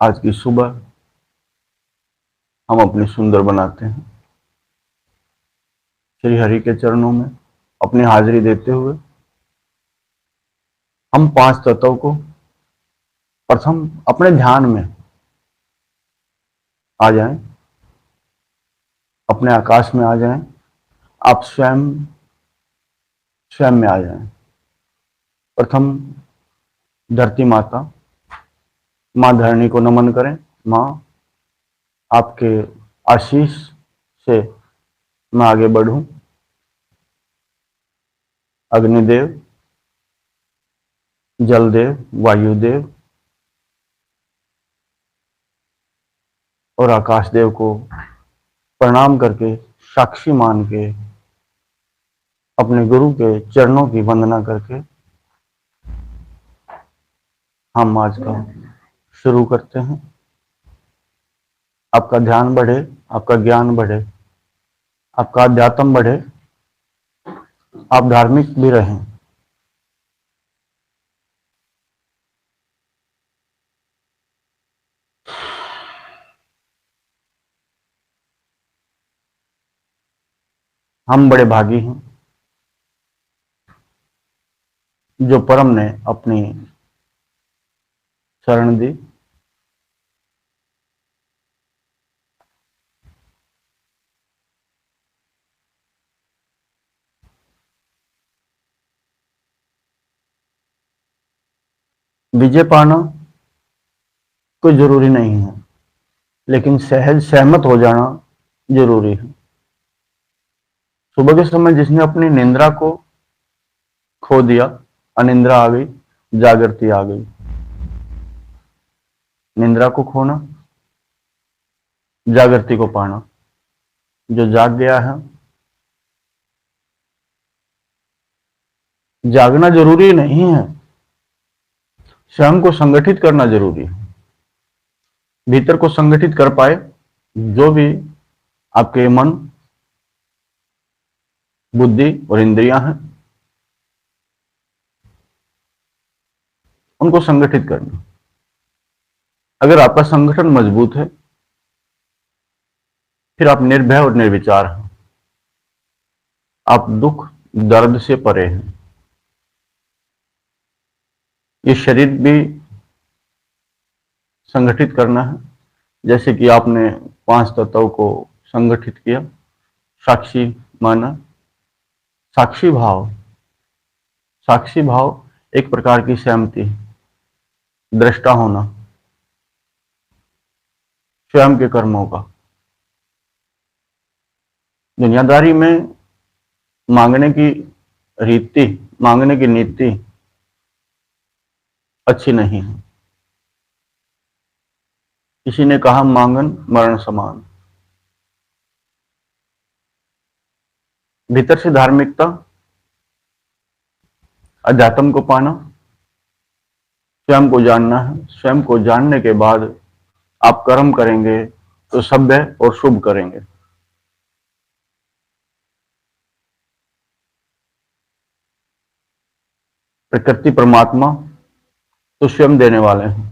आज की सुबह हम अपनी सुंदर बनाते हैं श्री हरि के चरणों में अपनी हाजिरी देते हुए हम पांच तत्वों को प्रथम अपने ध्यान में आ जाएं, अपने आकाश में आ जाएं। आप स्वयं स्वयं में आ जाएं। प्रथम धरती माता, मां धरणी को नमन करें। मां, आपके आशीष से मैं आगे बढ़ूं। अग्निदेव, जलदेव, वायुदेव और आकाशदेव को प्रणाम करके, साक्षी मान के, अपने गुरु के चरणों की वंदना करके हम आज का शुरू करते हैं। आपका ध्यान बढ़े, आपका ज्ञान बढ़े, आपका अध्यात्म बढ़े, आप धार्मिक भी रहें। हम बड़े भागी हैं जो परम ने अपनी शरण दी। विजय पाना कोई जरूरी नहीं है, लेकिन सहज सहमत हो जाना जरूरी है। सुबह के समय जिसने अपनी निंद्रा को खो दिया, अनिंद्रा आ गई, जागृति आ गई। निंद्रा को खोना, जागृति को पाना। जो जाग गया है, जागना जरूरी नहीं है, स्वयं को संगठित करना जरूरी है। भीतर को संगठित कर पाए, जो भी आपके मन, बुद्धि और इंद्रियां हैं, उनको संगठित करना। अगर आपका संगठन मजबूत है, फिर आप निर्भय और निर्विचार हैं। आप दुख दर्द से परे हैं। ये शरीर भी संगठित करना है, जैसे कि आपने पांच तत्वों को संगठित किया, साक्षी माना। साक्षी भाव, साक्षी भाव एक प्रकार की सहमति है, दृष्टा होना स्वयं के कर्मों का। दुनियादारी में मांगने की रीति, मांगने की नीति अच्छी नहीं है। किसी ने कहा मांगन मरण समान। भीतर से धार्मिकता, अध्यात्म को पाना, स्वयं को जानना है। स्वयं को जानने के बाद आप कर्म करेंगे तो सभ्य और शुभ करेंगे। प्रकृति परमात्मा तो स्वयं देने वाले हैं।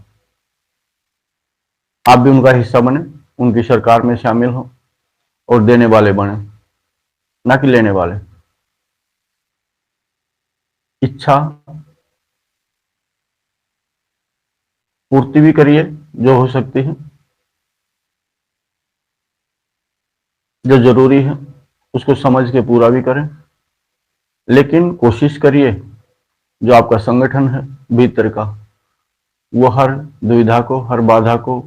आप भी उनका हिस्सा बने, उनकी सरकार में शामिल हो और देने वाले बने, ना कि लेने वाले। इच्छा पूर्ति भी करिए जो हो सकती है, जो जरूरी है उसको समझ के पूरा भी करें, लेकिन कोशिश करिए जो आपका संगठन है भीतर का, वो हर दुविधा को, हर बाधा को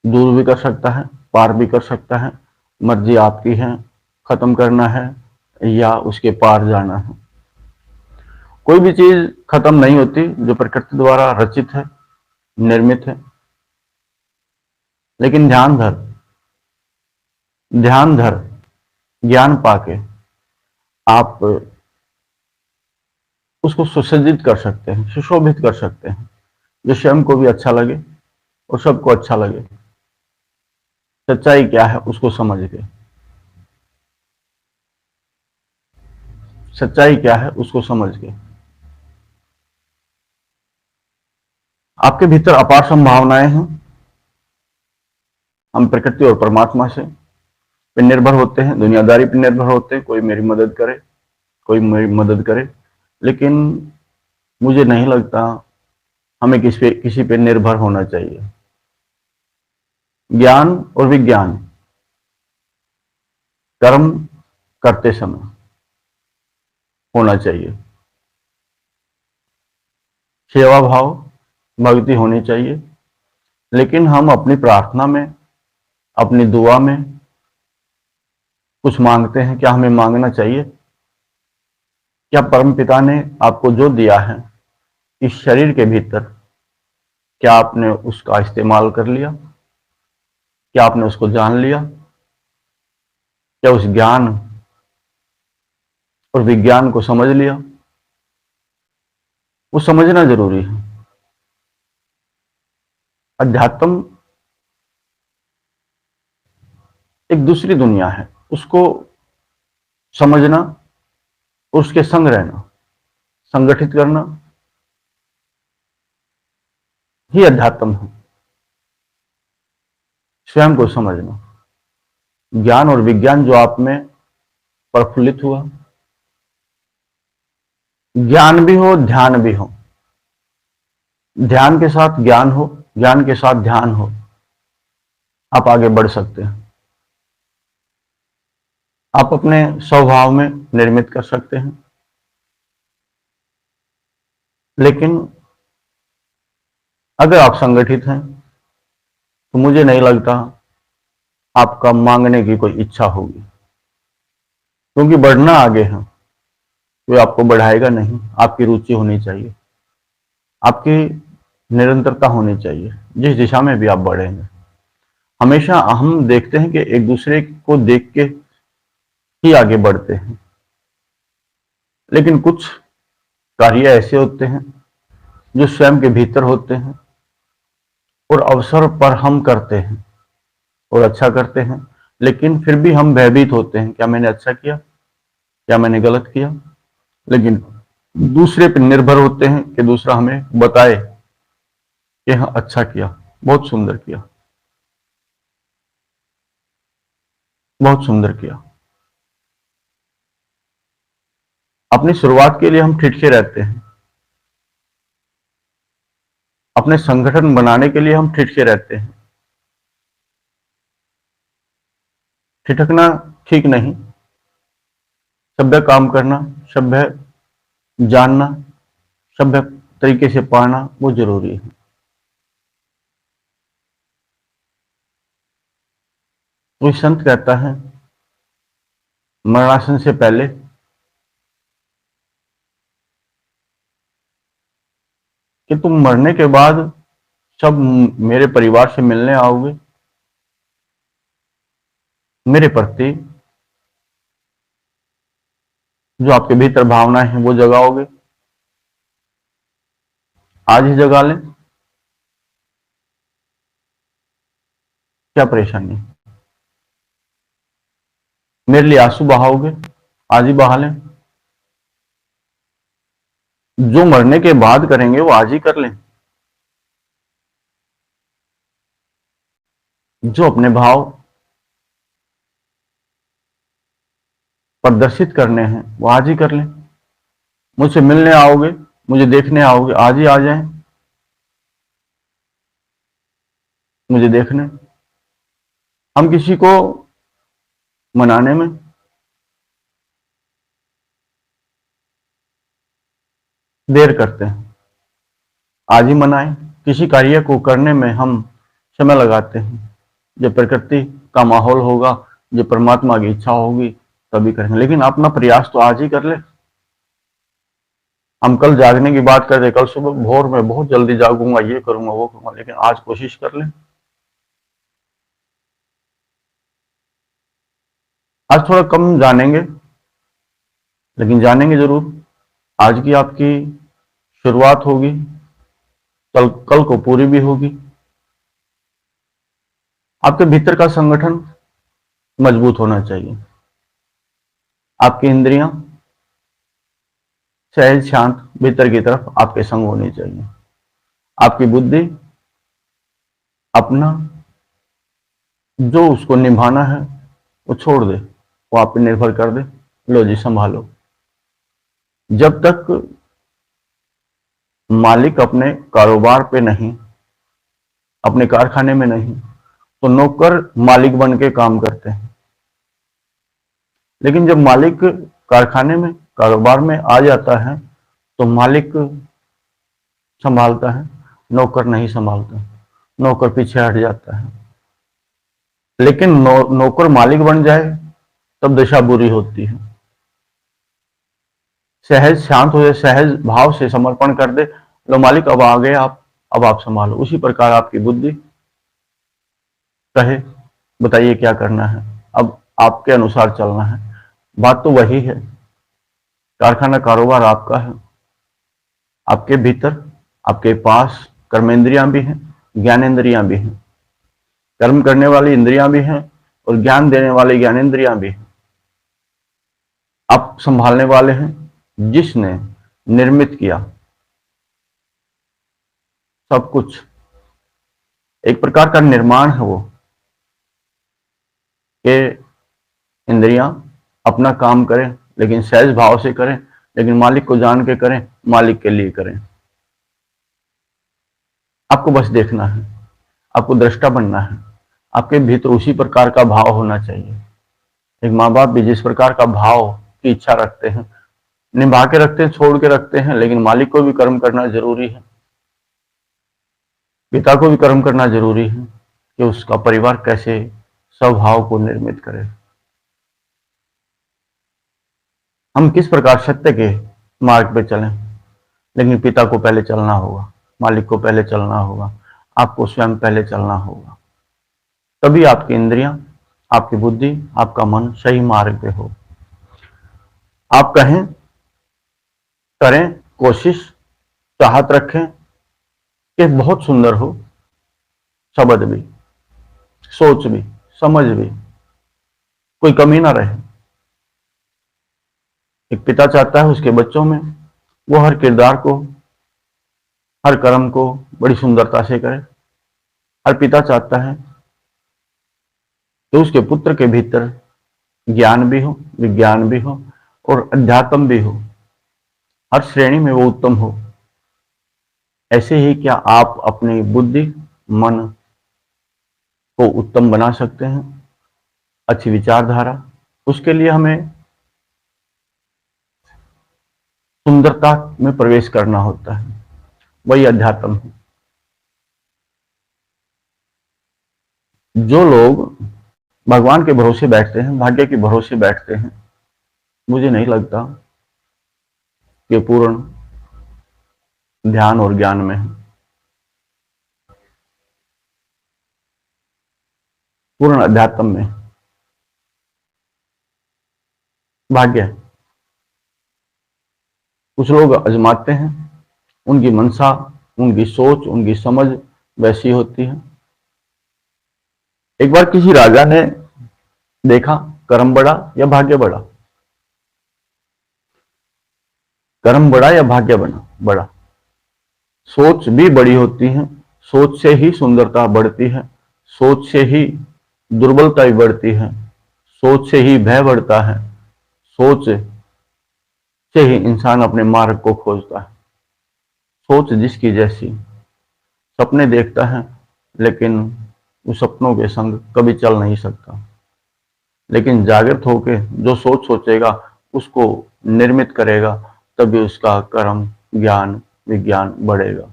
दूर भी कर सकता है, पार भी कर सकता है। मर्जी आपकी है, खत्म करना है या उसके पार जाना है। कोई भी चीज खत्म नहीं होती जो प्रकृति द्वारा रचित है, निर्मित है। लेकिन ध्यान धर, ध्यान धर, ज्ञान पाके आप उसको सुसज्जित कर सकते हैं, सुशोभित कर सकते हैं, जो स्वयं को भी अच्छा लगे और सबको अच्छा लगे। सच्चाई क्या है उसको समझ के, सच्चाई क्या है उसको समझ के। आपके भीतर अपार संभावनाएं हैं। हम प्रकृति और परमात्मा से पे निर्भर होते हैं, दुनियादारी पे निर्भर होते हैं, कोई मेरी मदद करे, कोई मेरी मदद करे, लेकिन मुझे नहीं लगता हमें किसी पे निर्भर होना चाहिए। ज्ञान और विज्ञान कर्म करते समय होना चाहिए। सेवा भाव, भक्ति होनी चाहिए, लेकिन हम अपनी प्रार्थना में, अपनी दुआ में कुछ मांगते हैं, क्या हमें मांगना चाहिए? क्या परम पिता ने आपको जो दिया है इस शरीर के भीतर, क्या आपने उसका इस्तेमाल कर लिया? क्या आपने उसको जान लिया? क्या उस ज्ञान और विज्ञान को समझ लिया? वो समझना जरूरी है। अध्यात्म एक दूसरी दुनिया है, उसको समझना, उसके संग रहना, संगठित करना ही अध्यात्म है। स्वयं को समझना, ज्ञान और विज्ञान जो आप में प्रफुल्लित हुआ, ज्ञान भी हो, ध्यान भी हो, ध्यान के साथ ज्ञान हो, ज्ञान के साथ ध्यान हो, आप आगे बढ़ सकते हैं। आप अपने स्वभाव में निर्मित कर सकते हैं, लेकिन अगर आप संगठित हैं तो मुझे नहीं लगता आपका मांगने की कोई इच्छा होगी, क्योंकि बढ़ना आगे है, वो आपको बढ़ाएगा नहीं। आपकी रुचि होनी चाहिए, आपकी निरंतरता होनी चाहिए, जिस दिशा में भी आप बढ़ेंगे। हमेशा हम देखते हैं कि एक दूसरे को देख के ही आगे बढ़ते हैं, लेकिन कुछ कार्य ऐसे होते हैं जो स्वयं के भीतर होते हैं और अवसर पर हम करते हैं और अच्छा करते हैं, लेकिन फिर भी हम भयभीत होते हैं, क्या मैंने अच्छा किया, क्या मैंने गलत किया? लेकिन दूसरे पर निर्भर होते हैं कि दूसरा हमें बताए कि हाँ अच्छा किया, बहुत सुंदर किया, बहुत सुंदर किया। अपनी शुरुआत के लिए हम ठिठके रहते हैं, अपने संगठन बनाने के लिए हम ठिठके रहते हैं। ठिठकना ठीक नहीं, सभ्य काम करना, सभ्य जानना, सभ्य तरीके से पढ़ना वो जरूरी है। कोई संत कहता है मरणासन से पहले कि तुम मरने के बाद सब मेरे परिवार से मिलने आओगे, मेरे प्रति जो आपके भीतर भावनाएं हैं वो जगाओगे। आज ही जगा लें, क्या परेशानी है? मेरे लिए आंसू बहाओगे, आज ही बहा लें। जो मरने के बाद करेंगे वो आज ही कर लें। जो अपने भाव प्रदर्शित करने हैं वो आज ही कर लें। मुझसे मिलने आओगे, मुझे देखने आओगे, आज ही आ जाएं, मुझे देखने। हम किसी को मनाने में देर करते हैं, आज ही मनाएं। किसी कार्य को करने में हम समय लगाते हैं, जब प्रकृति का माहौल होगा, जब परमात्मा की इच्छा होगी तभी करेंगे, लेकिन अपना प्रयास तो आज ही कर ले। हम कल जागने की बात करते, कल सुबह भोर में बहुत जल्दी जागूंगा, ये करूंगा वो करूंगा, लेकिन आज कोशिश कर ले। आज थोड़ा कम जानेंगे, लेकिन जानेंगे जरूर। आज की आपकी शुरुआत होगी, कल कल को पूरी भी होगी। आपके भीतर का संगठन मजबूत होना चाहिए, आपकी इंद्रियां सहज शांत भीतर की तरफ आपके संग होनी चाहिए। आपकी बुद्धि अपना जो उसको निभाना है वो छोड़ दे, वो आप पे निर्भर कर दे, लो जी संभालो। जब तक मालिक अपने कारोबार पे नहीं, अपने कारखाने में नहीं, तो नौकर मालिक बन के काम करते हैं। लेकिन जब मालिक कारखाने में, कारोबार में आ जाता है तो मालिक संभालता है, नौकर नहीं संभालता, नौकर पीछे हट जाता है। लेकिन नौकर मालिक बन जाए तब दशा बुरी होती है। सहज शांत हो जाए, सहज भाव से समर्पण कर दे, लो मालिक अब आ गए आप, अब आप संभालो। उसी प्रकार आपकी बुद्धि कहे, बताइए क्या करना है, अब आपके अनुसार चलना है। बात तो वही है, कारखाना कारोबार आपका है, आपके भीतर, आपके पास कर्मेंद्रियां भी हैं, ज्ञानेंद्रियां भी हैं। कर्म करने वाली इंद्रियां भी हैं और ज्ञान देने वाली ज्ञानेंद्रियां भी हैं। आप संभालने वाले हैं जिसने निर्मित किया सब कुछ। एक प्रकार का निर्माण है वो, कि इंद्रियां अपना काम करें लेकिन सहज भाव से करें, लेकिन मालिक को जान के करें, मालिक के लिए करें। आपको बस देखना है, आपको दृष्टा बनना है। आपके भीतर उसी प्रकार का भाव होना चाहिए। एक माँ बाप भी जिस प्रकार का भाव की इच्छा रखते हैं, निभा के रखते हैं, छोड़ के रखते हैं, लेकिन मालिक को भी कर्म करना जरूरी है, पिता को भी कर्म करना जरूरी है कि उसका परिवार कैसे स्वभाव को निर्मित करे। हम किस प्रकार सत्य के मार्ग पे चलें, लेकिन पिता को पहले चलना होगा, मालिक को पहले चलना होगा, आपको स्वयं पहले चलना होगा। तभी आपकी इंद्रियां, आपकी बुद्धि, आपका मन सही मार्ग पे हो। आप कहें, करें, कोशिश, चाहत रखें कि बहुत सुंदर हो, शब्द भी, सोच भी, समझ भी, कोई कमी ना रहे। एक पिता चाहता है उसके बच्चों में वो हर किरदार को, हर कर्म को बड़ी सुंदरता से करे। हर पिता चाहता है कि उसके पुत्र के भीतर ज्ञान भी हो, विज्ञान भी हो और अध्यात्म भी हो, हर श्रेणी में वो उत्तम हो। ऐसे ही क्या आप अपनी बुद्धि, मन को उत्तम बना सकते हैं, अच्छी विचारधारा। उसके लिए हमें सुंदरता में प्रवेश करना होता है, वही अध्यात्म है। जो लोग भगवान के भरोसे बैठते हैं, भाग्य के भरोसे बैठते हैं, मुझे नहीं लगता कि पूर्ण ध्यान और ज्ञान में है, पूर्ण अध्यात्म में। भाग्य है। कुछ लोग आजमाते हैं, उनकी मनसा, उनकी सोच, उनकी समझ वैसी होती है। एक बार किसी राजा ने देखा, कर्म बड़ा या भाग्य बड़ा, कर्म बड़ा या भाग्य बड़ा। सोच भी बड़ी होती है, सोच से ही सुंदरता बढ़ती है, सोच से ही दुर्बलता भी बढ़ती है, सोच से ही भय बढ़ता है, सोच से ही इंसान अपने मार्ग को खोजता है। सोच जिसकी जैसी, सपने देखता है लेकिन उस सपनों के संग कभी चल नहीं सकता। लेकिन जागृत होके जो सोच सोचेगा, उसको निर्मित करेगा, तभी उसका कर्म, ज्ञान, विज्ञान बढ़ेगा।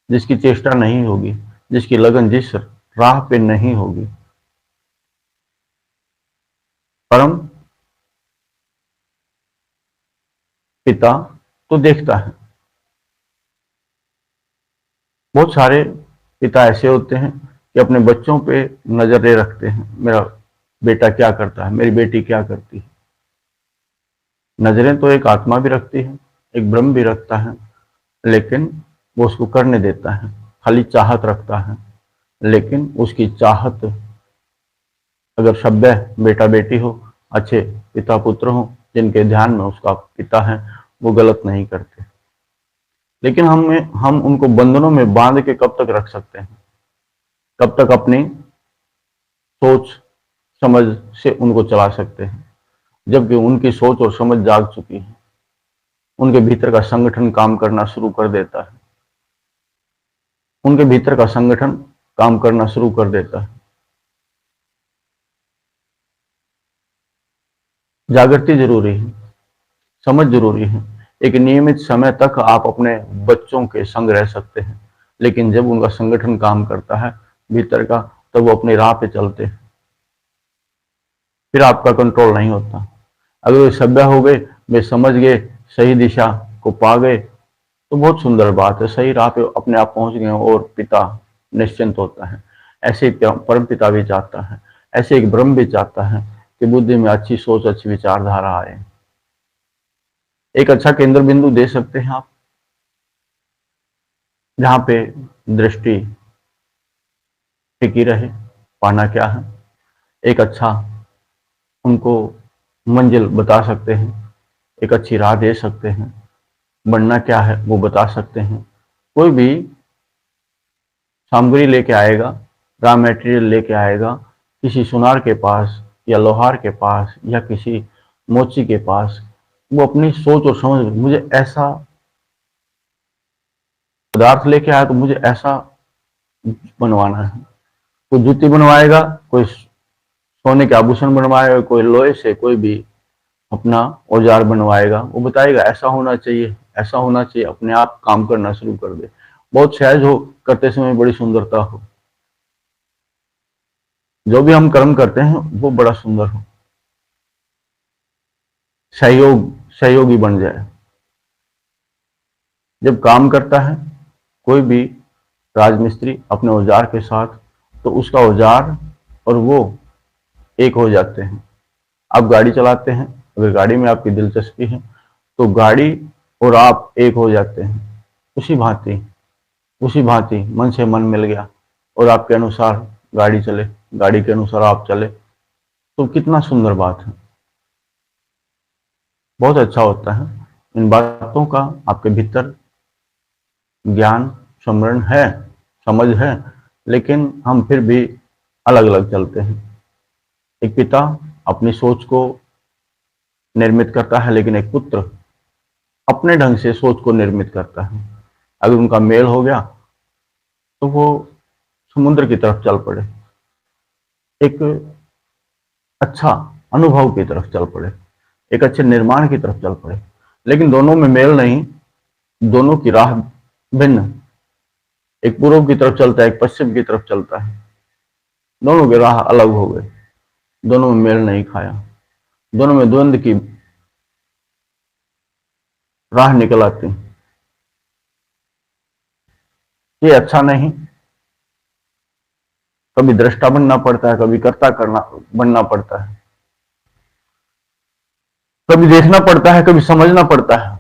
जिसकी चेष्टा नहीं होगी, जिसकी लगन जिस राह पे नहीं होगी, परम पिता तो देखता है। बहुत सारे पिता ऐसे होते हैं कि अपने बच्चों पे नजरें रखते हैं, मेरा बेटा क्या करता है, मेरी बेटी क्या करती है। नजरें तो एक आत्मा भी रखती है, एक ब्रह्म भी रखता है, लेकिन वो उसको करने देता है, खाली चाहत रखता है। लेकिन उसकी चाहत अगर सभ्य बेटा बेटी हो, अच्छे पिता पुत्र हो, जिनके ध्यान में उसका पिता है, वो गलत नहीं करते। लेकिन हम उनको बंधनों में बांध के कब तक रख सकते हैं? कब तक अपनी सोच समझ से उनको चला सकते हैं? जबकि उनकी सोच और समझ जाग चुकी है, उनके भीतर का संगठन काम करना शुरू कर देता है, उनके भीतर का संगठन काम करना शुरू कर देता है। जागृति जरूरी है, समझ जरूरी है। एक नियमित समय तक आप अपने बच्चों के संग रह सकते हैं, लेकिन जब उनका संगठन काम करता है भीतर का, तब वो अपनी राह पे चलते हैं, फिर आपका कंट्रोल नहीं होता। अगर वे सभ्य हो गए, वे समझ गए, सही दिशा को पा गए, तो बहुत सुंदर बात है, सही राह पे अपने आप पहुंच गए और पिता निश्चिंत होता है। ऐसे एक परम पिता भी चाहता है, ऐसे एक ब्रह्म भी चाहता है कि बुद्धि में अच्छी सोच, अच्छी विचारधारा आए। एक अच्छा केंद्र बिंदु दे सकते हैं आप, जहां पे दृष्टि टिकी रहे, पाना क्या है। एक अच्छा उनको मंजिल बता सकते हैं, एक अच्छी राह दे सकते हैं, बनना क्या है वो बता सकते हैं। कोई भी सामग्री लेके आएगा, रॉ मटेरियल लेके आएगा किसी सुनार के पास या लोहार के पास या किसी मोची के पास, वो अपनी सोच और समझ, मुझे ऐसा पदार्थ लेके आया तो मुझे ऐसा बनवाना है। कोई जूती बनवाएगा, कोई सोने के आभूषण बनवाएगा, कोई लोहे से कोई भी अपना औजार बनवाएगा, वो बताएगा ऐसा होना चाहिए, ऐसा होना चाहिए, अपने आप काम करना शुरू कर दे। बहुत सहज हो, करते समय बड़ी सुंदरता हो। जो भी हम कर्म करते हैं वो बड़ा सुंदर हो, सहयोगी बन जाए। जब काम करता है कोई भी राजमिस्त्री अपने औजार के साथ, तो उसका औजार और वो एक हो जाते हैं। आप गाड़ी चलाते हैं, अगर गाड़ी में आपकी दिलचस्पी है तो गाड़ी और आप एक हो जाते हैं। उसी भांति उसी भांति मन से मन मिल गया और आपके अनुसार गाड़ी चले, गाड़ी के अनुसार आप चले, तो कितना सुंदर बात है। बहुत अच्छा होता है। इन बातों का आपके भीतर ज्ञान स्मरण है, समझ है, लेकिन हम फिर भी अलग अलग चलते हैं। एक पिता अपनी सोच को निर्मित करता है, लेकिन एक पुत्र अपने ढंग से सोच को निर्मित करता है। अगर उनका मेल हो गया तो वो समुद्र की तरफ चल पड़े, एक अच्छा अनुभव की तरफ चल पड़े, एक अच्छे निर्माण की तरफ चल पड़े। लेकिन दोनों में मेल नहीं, दोनों की राह भिन्न, एक पूर्व की तरफ चलता है, एक पश्चिम की तरफ चलता है, दोनों की राह अलग हो गए, दोनों में मेल नहीं खाया, दोनों में द्वंद्व की राह निकल आती। ये अच्छा नहीं। कभी दृष्टा बनना पड़ता है, कभी कर्ता करना बनना पड़ता है, कभी देखना पड़ता है, कभी समझना पड़ता है,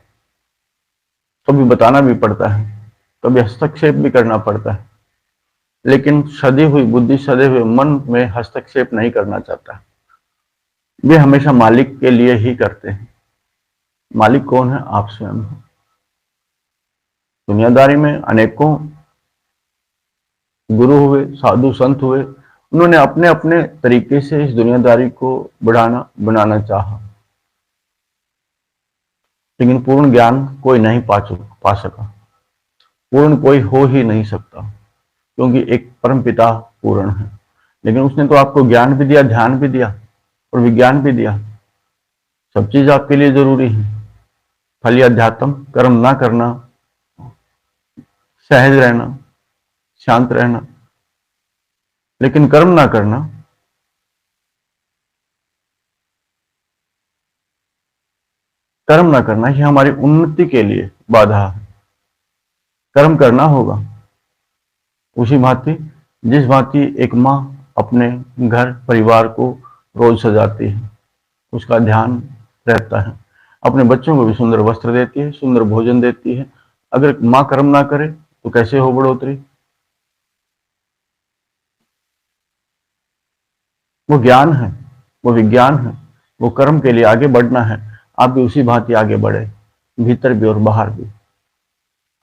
कभी बताना भी पड़ता है, कभी हस्तक्षेप भी करना पड़ता है। लेकिन सदी हुई बुद्धि, सदे हुए मन में हस्तक्षेप नहीं करना चाहता। वे हमेशा मालिक के लिए ही करते हैं। मालिक कौन है? आप स्वयं हो। दुनियादारी में अनेकों गुरु हुए, साधु संत हुए, उन्होंने अपने अपने तरीके से इस दुनियादारी को बनाना चाहा, लेकिन पूर्ण ज्ञान कोई नहीं पा सका। पूर्ण कोई हो ही नहीं सकता, क्योंकि एक परम पिता पूर्ण है। लेकिन उसने तो आपको ज्ञान भी दिया, ध्यान भी दिया और विज्ञान भी दिया। सब चीज आपके लिए जरूरी है। खाली अध्यात्म, कर्म ना करना, सहज रहना, शांत रहना, लेकिन कर्म ना करना, कर्म ना करना ही हमारी उन्नति के लिए बाधा है। कर्म करना होगा। उसी भांति जिस भांति एक माँ अपने घर परिवार को रोज सजाती है, उसका ध्यान रहता है, अपने बच्चों को भी सुंदर वस्त्र देती है, सुंदर भोजन देती है। अगर माँ कर्म ना करे तो कैसे हो बढ़ोतरी? वो ज्ञान है, वो विज्ञान है, वो कर्म के लिए आगे बढ़ना है। आप भी उसी भांति आगे बढ़े, भीतर भी और बाहर भी।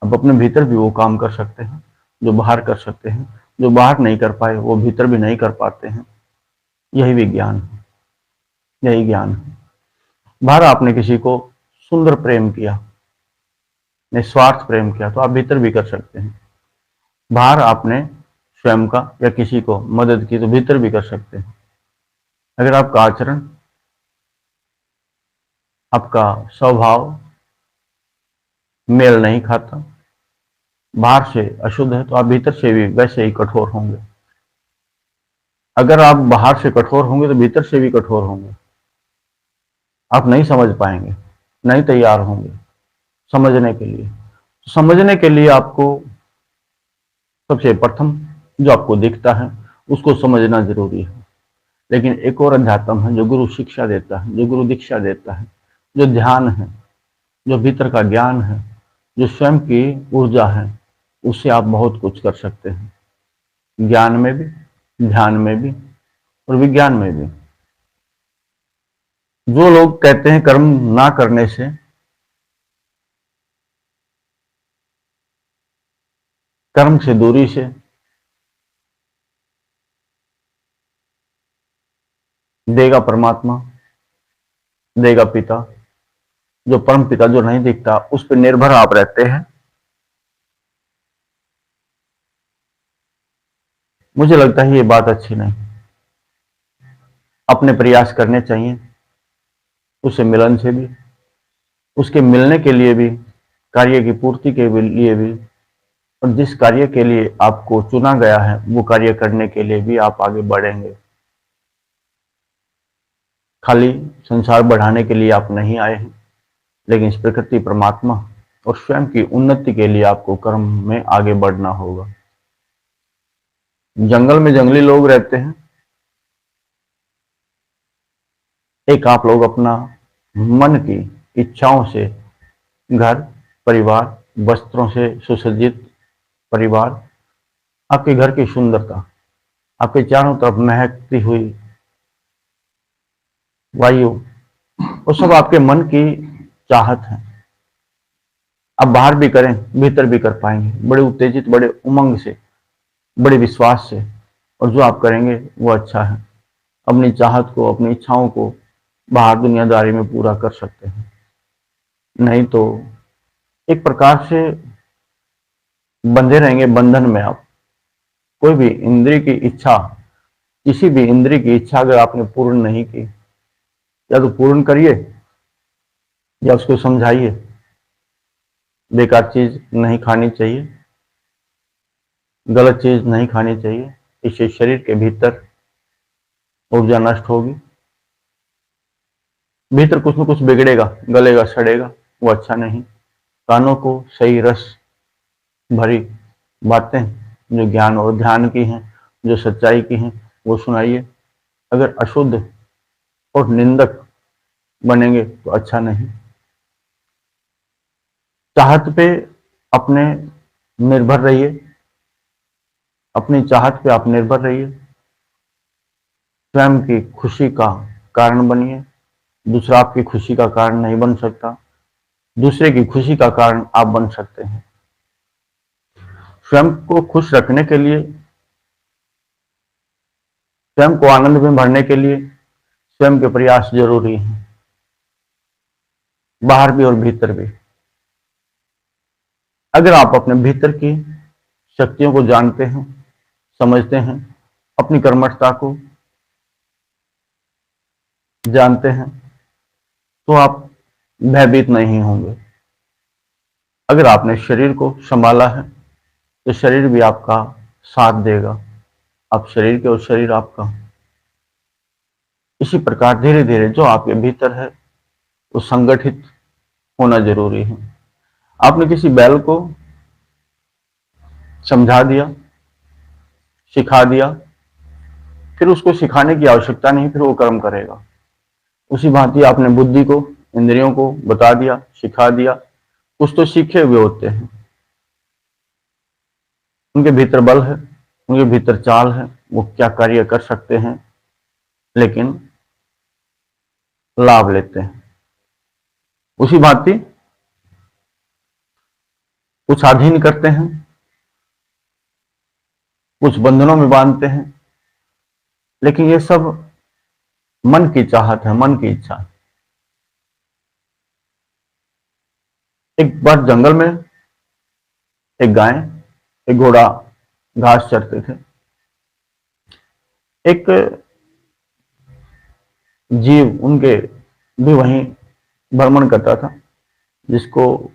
अब अपने भीतर भी वो काम कर सकते हैं जो बाहर कर सकते हैं, जो बाहर नहीं कर पाए वो भीतर भी नहीं कर पाते हैं। यही विज्ञान है, यही ज्ञान है। बाहर आपने किसी को सुंदर प्रेम किया, निस्वार्थ प्रेम किया, तो आप भीतर भी कर सकते हैं। बाहर आपने स्वयं का या किसी को मदद की, तो भीतर भी कर सकते हैं। अगर आपका आचरण, आपका स्वभाव मेल नहीं खाता, बाहर से अशुद्ध है, तो आप भीतर से भी वैसे ही कठोर होंगे। अगर आप बाहर से कठोर होंगे तो भीतर से भी कठोर होंगे। आप नहीं समझ पाएंगे, नहीं तैयार होंगे समझने के लिए। समझने के लिए आपको सबसे प्रथम जो आपको दिखता है उसको समझना जरूरी है। लेकिन एक और अध्यात्म है जो गुरु शिक्षा देता है, जो गुरु दीक्षा देता है, जो ध्यान है, जो भीतर का ज्ञान है, जो स्वयं की ऊर्जा है। उससे आप बहुत कुछ कर सकते हैं, ज्ञान में भी, ध्यान में भी और विज्ञान में भी। जो लोग कहते हैं कर्म ना करने से, कर्म से दूरी से देगा परमात्मा, देगा पिता, जो परम पिता जो नहीं दिखता उस पर निर्भर आप रहते हैं, मुझे लगता है ये बात अच्छी नहीं। अपने प्रयास करने चाहिए, उससे मिलन से भी, उसके मिलने के लिए भी, कार्य की पूर्ति के लिए भी, और जिस कार्य के लिए आपको चुना गया है वो कार्य करने के लिए भी आप आगे बढ़ेंगे। खाली संसार बढ़ाने के लिए आप नहीं आए हैं, लेकिन इस प्रकृति, परमात्मा और स्वयं की उन्नति के लिए आपको कर्म में आगे बढ़ना होगा। जंगल में जंगली लोग रहते हैं, एक आप लोग अपना मन की इच्छाओं से घर, परिवार, वस्त्रों से सुसज्जित परिवार, आपके घर की सुंदरता, आपके चारों तरफ महकती हुई वायु, वो सब आपके मन की चाहत है। आप बाहर भी करें, भीतर भी कर पाएंगे, बड़े उत्तेजित, बड़े उमंग से, बड़े विश्वास से। और जो आप करेंगे वो अच्छा है। अपनी चाहत को, अपनी इच्छाओं को बाहर दुनियादारी में पूरा कर सकते हैं। नहीं तो एक प्रकार से बंधे रहेंगे बंधन में आप। कोई भी इंद्रिय की इच्छा, किसी भी इंद्रिय की इच्छा अगर आपने पूर्ण नहीं की, या तो पूर्ण करिए या उसको समझाइए। बेकार चीज नहीं खानी चाहिए, गलत चीज नहीं खानी चाहिए, इससे शरीर के भीतर ऊर्जा नष्ट होगी, भीतर कुछ न कुछ बिगड़ेगा, गलेगा, सड़ेगा, वो अच्छा नहीं। कानों को सही रस भरी बातें जो ज्ञान और ध्यान की हैं, जो सच्चाई की हैं, वो सुनाइए। अगर अशुद्ध और निंदक बनेंगे तो अच्छा नहीं। चाहत पे अपने निर्भर रहिए, अपनी चाहत पे आप निर्भर रहिए, स्वयं की खुशी का कारण बनिए। दूसरा आपकी खुशी का कारण नहीं बन सकता, दूसरे की खुशी का कारण आप बन सकते हैं। स्वयं को खुश रखने के लिए, स्वयं को आनंद में भरने के लिए स्वयं के प्रयास जरूरी हैं, बाहर भी और भीतर भी। अगर आप अपने भीतर की शक्तियों को जानते हैं, समझते हैं, अपनी कर्मठता को जानते हैं, तो आप भयभीत नहीं होंगे। अगर आपने शरीर को संभाला है तो शरीर भी आपका साथ देगा, आप शरीर के और शरीर आपका। इसी प्रकार धीरे धीरे जो आपके भीतर है वो संगठित होना जरूरी है। आपने किसी बैल को समझा दिया, सिखा दिया, फिर उसको सिखाने की आवश्यकता नहीं, फिर वो कर्म करेगा। उसी भांति आपने बुद्धि को, इंद्रियों को बता दिया, सिखा दिया, कुछ तो सीखे हुए होते हैं, उनके भीतर बल है, उनके भीतर चाल है, वो क्या कार्य कर सकते हैं, लेकिन लाभ लेते हैं। उसी भांति कुछ अधीन करते हैं, कुछ बंधनों में बांधते हैं, लेकिन ये सब मन की चाहत है, मन की इच्छा। एक बार जंगल में एक गाय, एक घोड़ा घास चरते थे। एक जीव उनके भी वहीं भ्रमण करता था, जिसको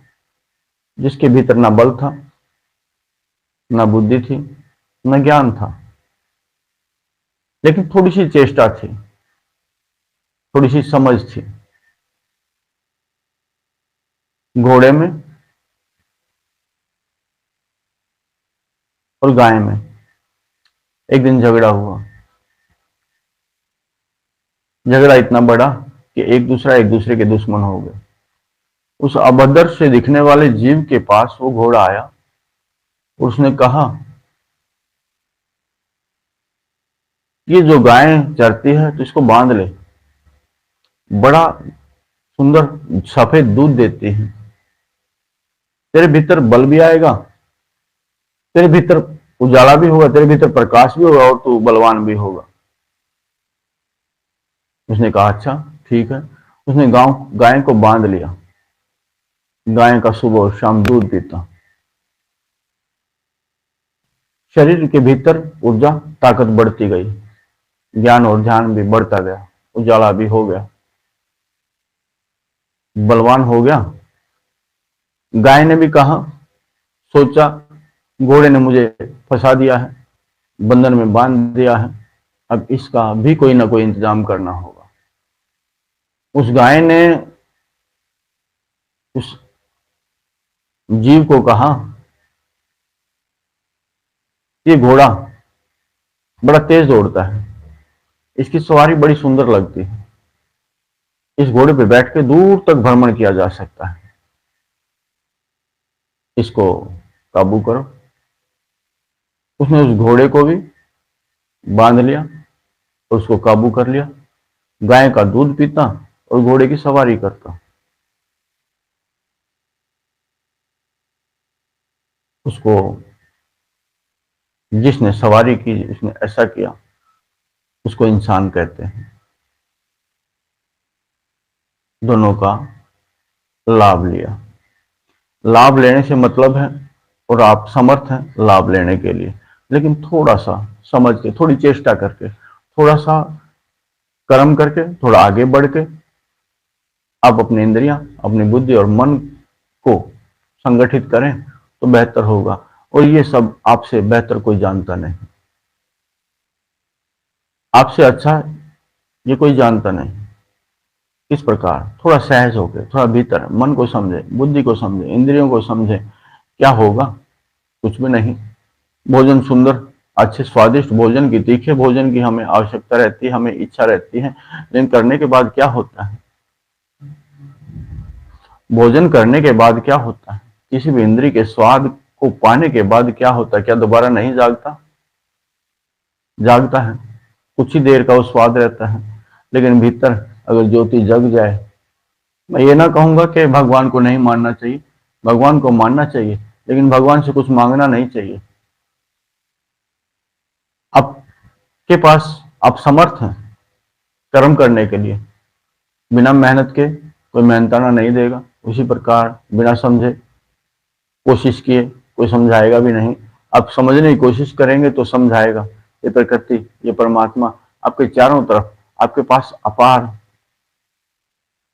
जिसके भीतर ना बल था, ना बुद्धि थी, न ज्ञान था, लेकिन थोड़ी सी चेष्टा थी, थोड़ी सी समझ थी। घोड़े में और गाय में एक दिन झगड़ा हुआ। झगड़ा इतना बड़ा कि एक दूसरे के दुश्मन हो गए। उस अभद्र से दिखने वाले जीव के पास वो घोड़ा आया और उसने कहा कि जो गाय चरती है तो इसको बांध ले, बड़ा सुंदर सफेद दूध देती है, तेरे भीतर बल भी आएगा, तेरे भीतर उजाला भी होगा, तेरे भीतर प्रकाश भी होगा और तू बलवान भी होगा। उसने कहा अच्छा ठीक है। उसने गाय को बांध लिया। गाय का सुबह और शाम दूध पीता। शरीर के भीतर ऊर्जा ताकत बढ़ती गई, ज्ञान और ध्यान भी बढ़ता गया, उजाला भी हो गया, बलवान हो गया। गाय ने भी कहा, सोचा घोड़े ने मुझे फंसा दिया है, बंधन में बांध दिया है, अब इसका भी कोई ना कोई इंतजाम करना होगा। उस गाय ने उस जीव को कहा, ये घोड़ा बड़ा तेज दौड़ता है, इसकी सवारी बड़ी सुंदर लगती है, इस घोड़े पे बैठ के दूर तक भ्रमण किया जा सकता है, इसको काबू करो। उसने उस घोड़े को भी बांध लिया और उसको काबू कर लिया। गाय का दूध पीता और घोड़े की सवारी करता। उसको जिसने सवारी की, जिसने ऐसा किया, उसको इंसान कहते हैं। दोनों का लाभ लिया। लाभ लेने से मतलब है, और आप समर्थ हैं लाभ लेने के लिए, लेकिन थोड़ा सा समझ के, थोड़ी चेष्टा करके, थोड़ा सा कर्म करके, थोड़ा आगे बढ़ के आप अपनी इंद्रियां, अपनी बुद्धि और मन को संगठित करें तो बेहतर होगा। और ये सब आपसे बेहतर कोई जानता नहीं, आपसे अच्छा ये कोई जानता नहीं। इस प्रकार थोड़ा सहज होकर, थोड़ा भीतर मन को समझे, बुद्धि को समझे, इंद्रियों को समझे, क्या होगा? कुछ भी नहीं। भोजन सुंदर, अच्छे स्वादिष्ट भोजन की, तीखे भोजन की हमें आवश्यकता रहती है, हमें इच्छा रहती है, लेकिन करने के बाद क्या होता है? भोजन करने के बाद क्या होता है? किसी भी इंद्रिय के स्वाद को पाने के बाद क्या होता है? क्या दोबारा नहीं जागता? जागता है। कुछ ही देर का वो स्वाद रहता है, लेकिन भीतर अगर ज्योति जग जाए, मैं ये ना कहूंगा कि भगवान को नहीं मानना चाहिए, भगवान को मानना चाहिए, लेकिन भगवान से कुछ मांगना नहीं चाहिए। आपके पास, आप समर्थ हैं कर्म करने के लिए, बिना मेहनत के कोई मेहनताना नहीं देगा। उसी प्रकार बिना समझे, कोशिश किए कोई समझाएगा भी नहीं। आप समझने की कोशिश करेंगे तो समझाएगा। ये प्रकृति, ये परमात्मा आपके चारों तरफ, आपके पास अपार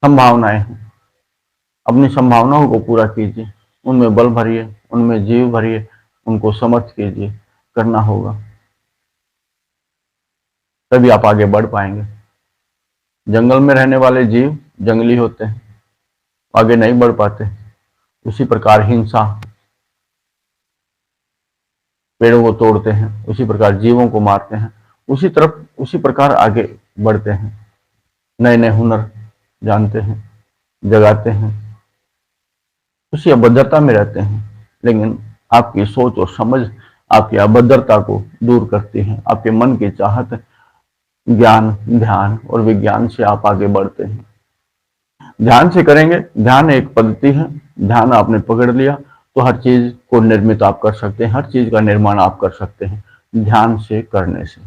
संभावनाएं हैं। अपनी संभावनाओं को पूरा कीजिए, उनमें बल भरिए, उनमें जीव भरिए, उनको समर्थ कीजिए। करना होगा, तभी आप आगे बढ़ पाएंगे। जंगल में रहने वाले जीव जंगली होते हैं, आगे नहीं बढ़ पाते। उसी प्रकार हिंसा, पेड़ों को तोड़ते हैं, उसी प्रकार जीवों को मारते हैं, उसी प्रकार आगे बढ़ते हैं, नए नए हुनर जानते हैं, जगाते हैं, उसी अभद्रता में रहते हैं। लेकिन आपकी सोच और समझ आपकी अभद्रता को दूर करती है। आपके मन की चाहत, ज्ञान, ध्यान और विज्ञान से आप आगे बढ़ते हैं। ध्यान से करेंगे, ध्यान एक पद्धति है, ध्यान आपने पकड़ लिया तो हर चीज को निर्मित आप कर सकते हैं, हर चीज का निर्माण आप कर सकते हैं ध्यान से करने से।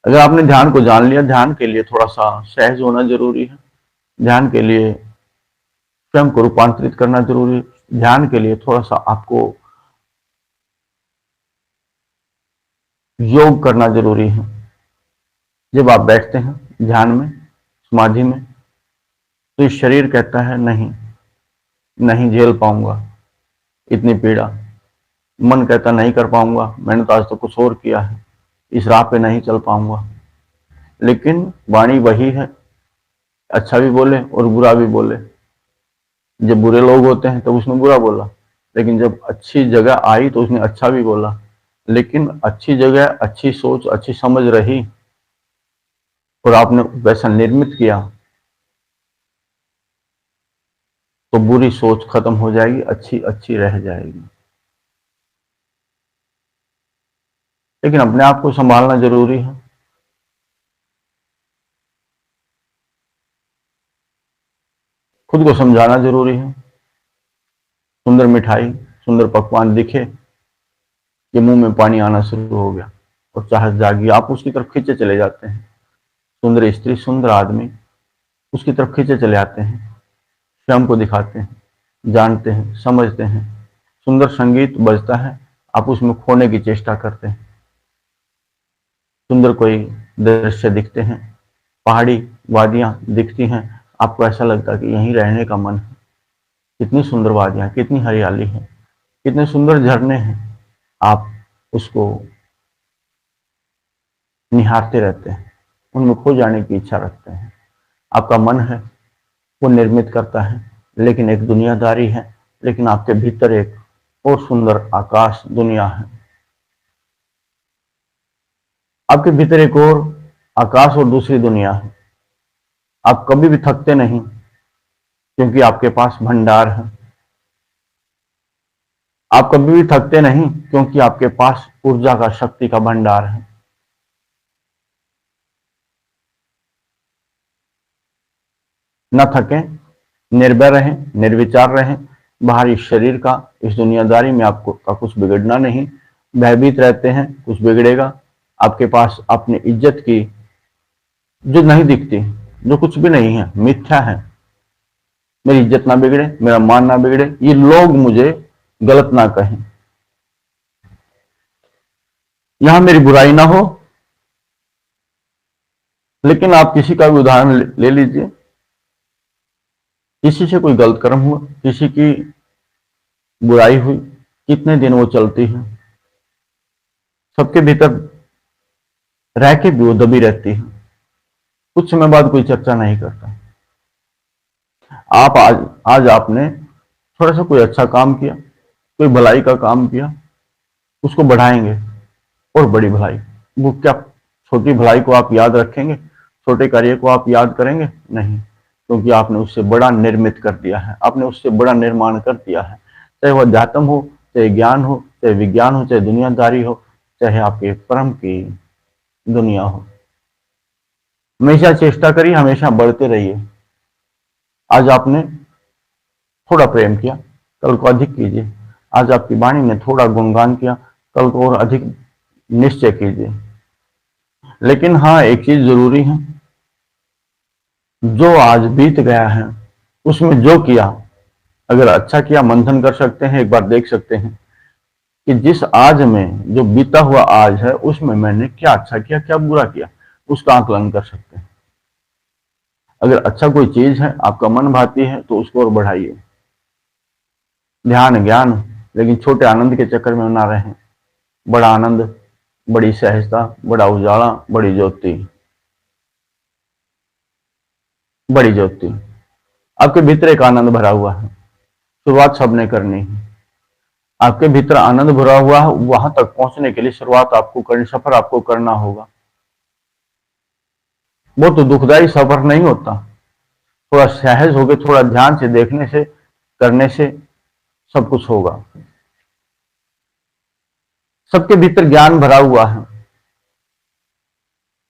अगर आपने ध्यान को जान लिया, ध्यान के लिए थोड़ा सा सहज होना जरूरी है, ध्यान के लिए स्वयं को रूपांतरित करना जरूरी है, ध्यान के लिए थोड़ा सा आपको योग करना जरूरी है। जब आप बैठते हैं ध्यान में, समाधि में, तो इस शरीर कहता है नहीं, नहीं झेल पाऊंगा इतनी पीड़ा। मन कहता नहीं कर पाऊंगा, मैंने तो आज तो कुछ और किया है, इस राह पे नहीं चल पाऊंगा। लेकिन वाणी वही है, अच्छा भी बोले और बुरा भी बोले। जब बुरे लोग होते हैं तब उसने बुरा बोला, लेकिन जब अच्छी जगह आई तो उसने अच्छा भी बोला। लेकिन अच्छी जगह, अच्छी सोच, अच्छी समझ रही और आपने वैसा निर्मित किया तो बुरी सोच खत्म हो जाएगी, अच्छी अच्छी रह जाएगी। लेकिन अपने आप को संभालना जरूरी है। खुद को समझाना जरूरी है। सुंदर मिठाई, सुंदर पकवान दिखे कि मुंह में पानी आना शुरू हो गया और चाहत जागी, आप उसकी तरफ खींचे चले जाते हैं। सुंदर स्त्री, सुंदर आदमी, उसकी तरफ खींचे चले आते हैं, स्वयं को दिखाते हैं, जानते हैं, समझते हैं। सुंदर संगीत बजता है, आप उसमें खोने की चेष्टा करते हैं। सुंदर कोई दृश्य दिखते हैं, पहाड़ी वादियां दिखती हैं, आपको ऐसा लगता है कि यहीं रहने का मन है। कितनी सुंदर वादियां, कितनी हरियाली है, कितने सुंदर झरने हैं। आप उसको निहारते रहते हैं, उनमें खो जाने की इच्छा रखते हैं। आपका मन है वो निर्मित करता है, लेकिन एक दुनियादारी है, लेकिन आपके भीतर एक और सुंदर आकाश दुनिया है। आपके भीतर एक और आकाश और दूसरी दुनिया है। आप कभी भी थकते नहीं, क्योंकि आपके पास भंडार है। आप कभी भी थकते नहीं, क्योंकि आपके पास ऊर्जा का, शक्ति का भंडार है। न थकें, निर्भय रहें, निर्विचार रहें। बाहरी शरीर का, इस दुनियादारी में आपको का कुछ बिगड़ना नहीं। भयभीत रहते हैं कुछ बिगड़ेगा। आपके पास अपनी इज्जत की, जो नहीं दिखती, जो कुछ भी नहीं है, मिथ्या है। मेरी इज्जत ना बिगड़े, मेरा मान ना बिगड़े, ये लोग मुझे गलत ना कहें, यहां मेरी बुराई ना हो। लेकिन आप किसी का भी उदाहरण ले लीजिए, किसी से कोई गलत कर्म हुआ, किसी की बुराई हुई, कितने दिन वो चलती है। सबके भीतर रह के भी वो दबी रहती है, कुछ समय बाद कोई चर्चा नहीं करता। आप आज आपने थोड़ा सा कोई अच्छा काम किया, कोई भलाई का काम किया, उसको बढ़ाएंगे और बड़ी भलाई। वो क्या, छोटी भलाई को आप याद रखेंगे, छोटे कार्य को आप याद करेंगे? नहीं, क्योंकि आपने उससे बड़ा निर्मित कर दिया है, आपने उससे बड़ा निर्माण कर दिया है। चाहे वह अध्यात्म हो, चाहे ज्ञान हो, चाहे विज्ञान हो, चाहे दुनियादारी हो, चाहे आपके परम की दुनिया हो। हमेशा चेष्टा करिए, हमेशा बढ़ते रहिए। आज आपने थोड़ा प्रेम किया, कल को अधिक कीजिए। आज आपकी वाणी ने थोड़ा गुणगान किया, कल को और अधिक निश्चय कीजिए। लेकिन हाँ, एक चीज जरूरी है, जो आज बीत गया है उसमें जो किया, अगर अच्छा किया, मंथन कर सकते हैं, एक बार देख सकते हैं कि जिस आज में, जो बीता हुआ आज है, उसमें मैंने क्या अच्छा किया, क्या बुरा किया, उसका आकलन कर सकते हैं। अगर अच्छा कोई चीज है, आपका मन भाती है, तो उसको और बढ़ाइए। ध्यान ज्ञान, लेकिन छोटे आनंद के चक्कर में ना रहें। बड़ा आनंद, बड़ी सहजता, बड़ा उजाला, बड़ी ज्योति, बड़ी ज्योति। आपके भीतर एक आनंद भरा हुआ है, शुरुआत सबने करनी है। आपके भीतर आनंद भरा हुआ है, वहां तक पहुंचने के लिए शुरुआत आपको करनी, सफर आपको करना होगा। वो तो दुखदाई सफर नहीं होता, थोड़ा सहज होकर, थोड़ा ध्यान से देखने से, करने से सब कुछ होगा। सबके भीतर ज्ञान भरा हुआ है,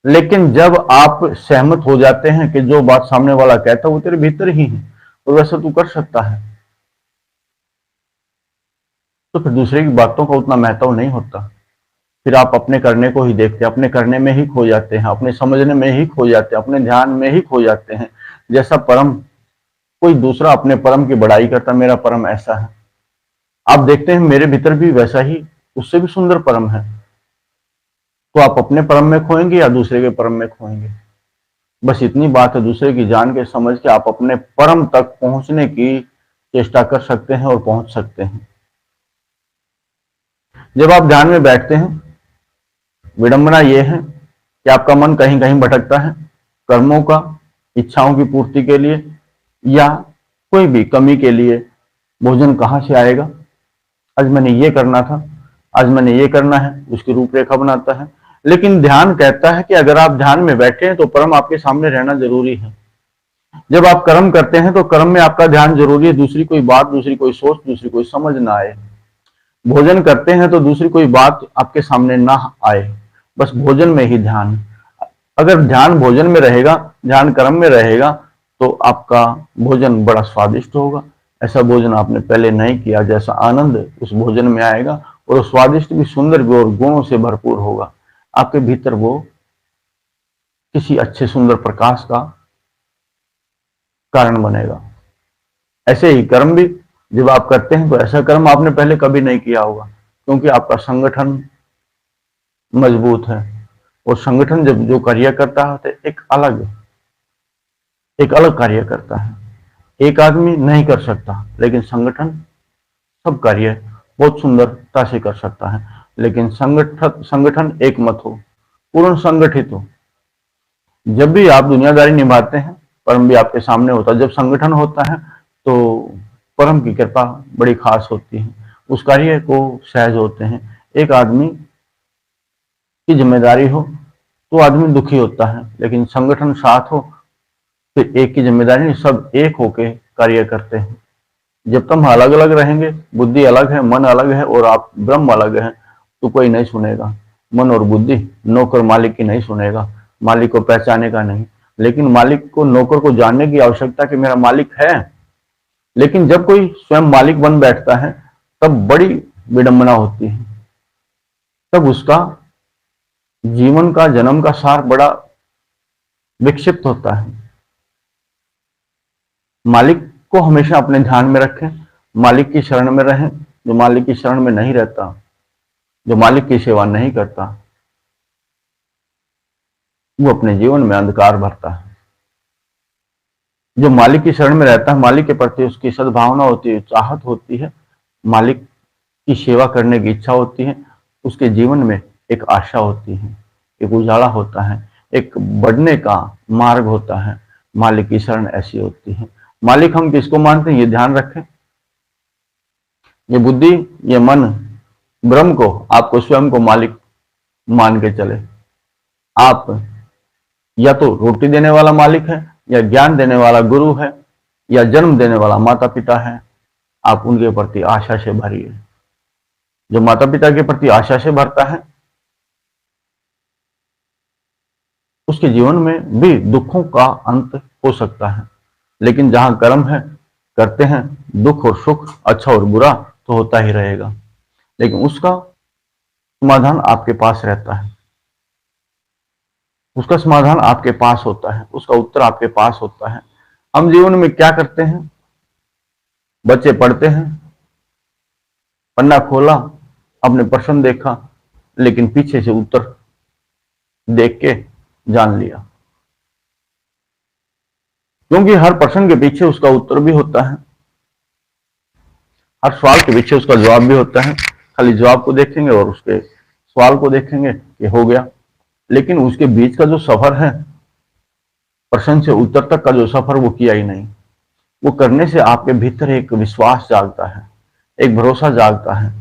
लेकिन जब आप सहमत हो जाते हैं कि जो बात सामने वाला कहता है वो तेरे भीतर ही है, तो वैसा तू कर सकता है। तो फिर दूसरे की बातों का उतना महत्व नहीं होता। फिर आप अपने करने को ही देखते हैं, अपने करने में ही खो जाते हैं, अपने समझने में ही खो जाते हैं, अपने ध्यान में ही खो जाते हैं। जैसा परम कोई दूसरा अपने परम की बड़ाई करता, मेरा परम ऐसा है, आप देखते हैं मेरे भीतर भी वैसा ही, उससे भी सुंदर परम है। तो आप अपने परम में खोएंगे या दूसरे के परम में खोएंगे? बस इतनी बात है, दूसरे की जान के समझ के आप अपने परम तक पहुंचने की चेष्टा कर सकते हैं और पहुंच सकते हैं। जब आप ध्यान में बैठते हैं, विडंबना यह है कि आपका मन कहीं कहीं भटकता है, कर्मों का, इच्छाओं की पूर्ति के लिए या कोई भी कमी के लिए। भोजन कहाँ से आएगा, आज मैंने ये करना था, आज मैंने ये करना है, उसकी रूपरेखा बनाता है। लेकिन ध्यान कहता है कि अगर आप ध्यान में बैठे हैं तो परम आपके सामने रहना जरूरी है। जब आप कर्म करते हैं तो कर्म में आपका ध्यान जरूरी है, दूसरी कोई बात, दूसरी कोई सोच, दूसरी कोई समझ ना आए। भोजन करते हैं तो दूसरी कोई बात आपके सामने ना आए, बस भोजन में ही ध्यान। अगर ध्यान भोजन में रहेगा, ध्यान कर्म में रहेगा, तो आपका भोजन बड़ा स्वादिष्ट होगा। ऐसा भोजन आपने पहले नहीं किया, जैसा आनंद उस भोजन में आएगा, और वो स्वादिष्ट भी, सुंदर भी और गुणों से भरपूर होगा। आपके भीतर वो किसी अच्छे सुंदर प्रकाश का कारण बनेगा। ऐसे ही कर्म भी जब आप करते हैं तो ऐसा कर्म आपने पहले कभी नहीं किया होगा, क्योंकि आपका संगठन मजबूत है। और संगठन जब जो कार्य करता है तो एक अलग कार्य करता है। एक आदमी नहीं कर सकता, लेकिन संगठन सब कार्य बहुत सुंदरता से कर सकता है। लेकिन संगठन एक मत हो, पूर्ण संगठित हो। जब भी आप दुनियादारी निभाते हैं, परम भी आपके सामने होता है। जब संगठन होता है तो परम की कृपा बड़ी खास होती है, उस कार्य को सहज होते हैं। एक आदमी की जिम्मेदारी हो तो आदमी दुखी होता है, लेकिन संगठन साथ हो फिर एक की जिम्मेदारी नहीं, सब एक होके कार्य करते हैं। जब तक हम अलग अलग रहेंगे, बुद्धि अलग है, मन अलग है और आप ब्रह्म अलग है, तो कोई नहीं सुनेगा। मन और बुद्धि नौकर मालिक की नहीं सुनेगा, मालिक को पहचानेगा नहीं। लेकिन मालिक को, नौकर को जानने की आवश्यकता कि मेरा मालिक है। लेकिन जब कोई स्वयं मालिक बन बैठता है तब बड़ी विडंबना होती है। तब उसका जीवन का, जन्म का सार बड़ा विक्षिप्त होता है। मालिक को हमेशा अपने ध्यान में रखें, मालिक की शरण में रहें। जो मालिक की शरण में नहीं रहता, जो मालिक की सेवा नहीं करता, वो अपने जीवन में अंधकार भरता है। जो मालिक की शरण में रहता है, मालिक के प्रति उसकी सद्भावना होती है, चाहत होती है, मालिक की सेवा करने की इच्छा होती है, उसके जीवन में एक आशा होती है, एक उजाला होता है, एक बढ़ने का मार्ग होता है। मालिक की शरण ऐसी होती है। मालिक हम किसको मानते हैं, ये ध्यान रखें। ये बुद्धि, ये मन, ब्रह्म को, आपको स्वयं को मालिक मान के चले। आप या तो रोटी देने वाला मालिक है, या ज्ञान देने वाला गुरु है, या जन्म देने वाला माता पिता है। आप उनके प्रति आशा से भरिए। जो माता पिता के प्रति आशा से भरता है, उसके जीवन में भी दुखों का अंत हो सकता है। लेकिन जहां कर्म है, करते हैं, दुख और सुख, अच्छा और बुरा तो होता ही रहेगा, लेकिन उसका समाधान आपके पास रहता है। उसका समाधान आपके पास होता है, उसका उत्तर आपके पास होता है। हम जीवन में क्या करते हैं, बच्चे पढ़ते हैं, पन्ना खोला, अपने प्रश्न देखा, लेकिन पीछे से उत्तर देख के जान लिया, क्योंकि हर प्रश्न के पीछे उसका उत्तर भी होता है, हर सवाल के पीछे उसका जवाब भी होता है। खाली जवाब को देखेंगे और उसके सवाल को देखेंगे कि हो गया, लेकिन उसके बीच का जो सफर है, प्रश्न से उत्तर तक का जो सफर, वो किया ही नहीं। वो करने से आपके भीतर एक विश्वास जागता है, एक भरोसा जागता है।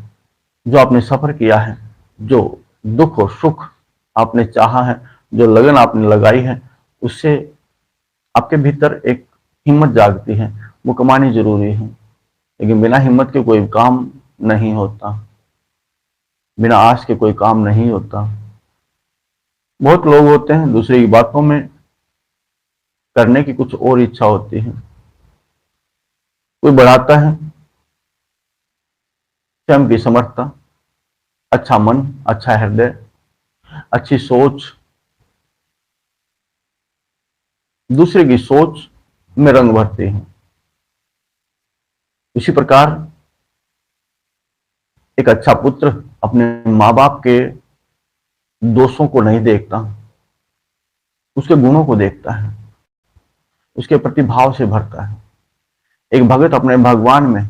जो आपने सफर किया है, जो दुख और सुख आपने चाहा है, जो लगन आपने लगाई है, उससे आपके भीतर एक हिम्मत जागती है। वो कमानी जरूरी है, लेकिन बिना हिम्मत के कोई काम नहीं होता, बिना आस के कोई काम नहीं होता। बहुत लोग होते हैं, दूसरे की बातों में करने की कुछ और इच्छा होती है। कोई बढ़ाता है, स्वयं की समर्थता, अच्छा मन, अच्छा हृदय, अच्छी सोच दूसरे की सोच में रंग भरती है। इसी प्रकार एक अच्छा पुत्र अपने माँ बाप के दोषों को नहीं देखता, उसके गुणों को देखता है, उसके प्रति भाव से भरता है। एक भगत अपने भगवान में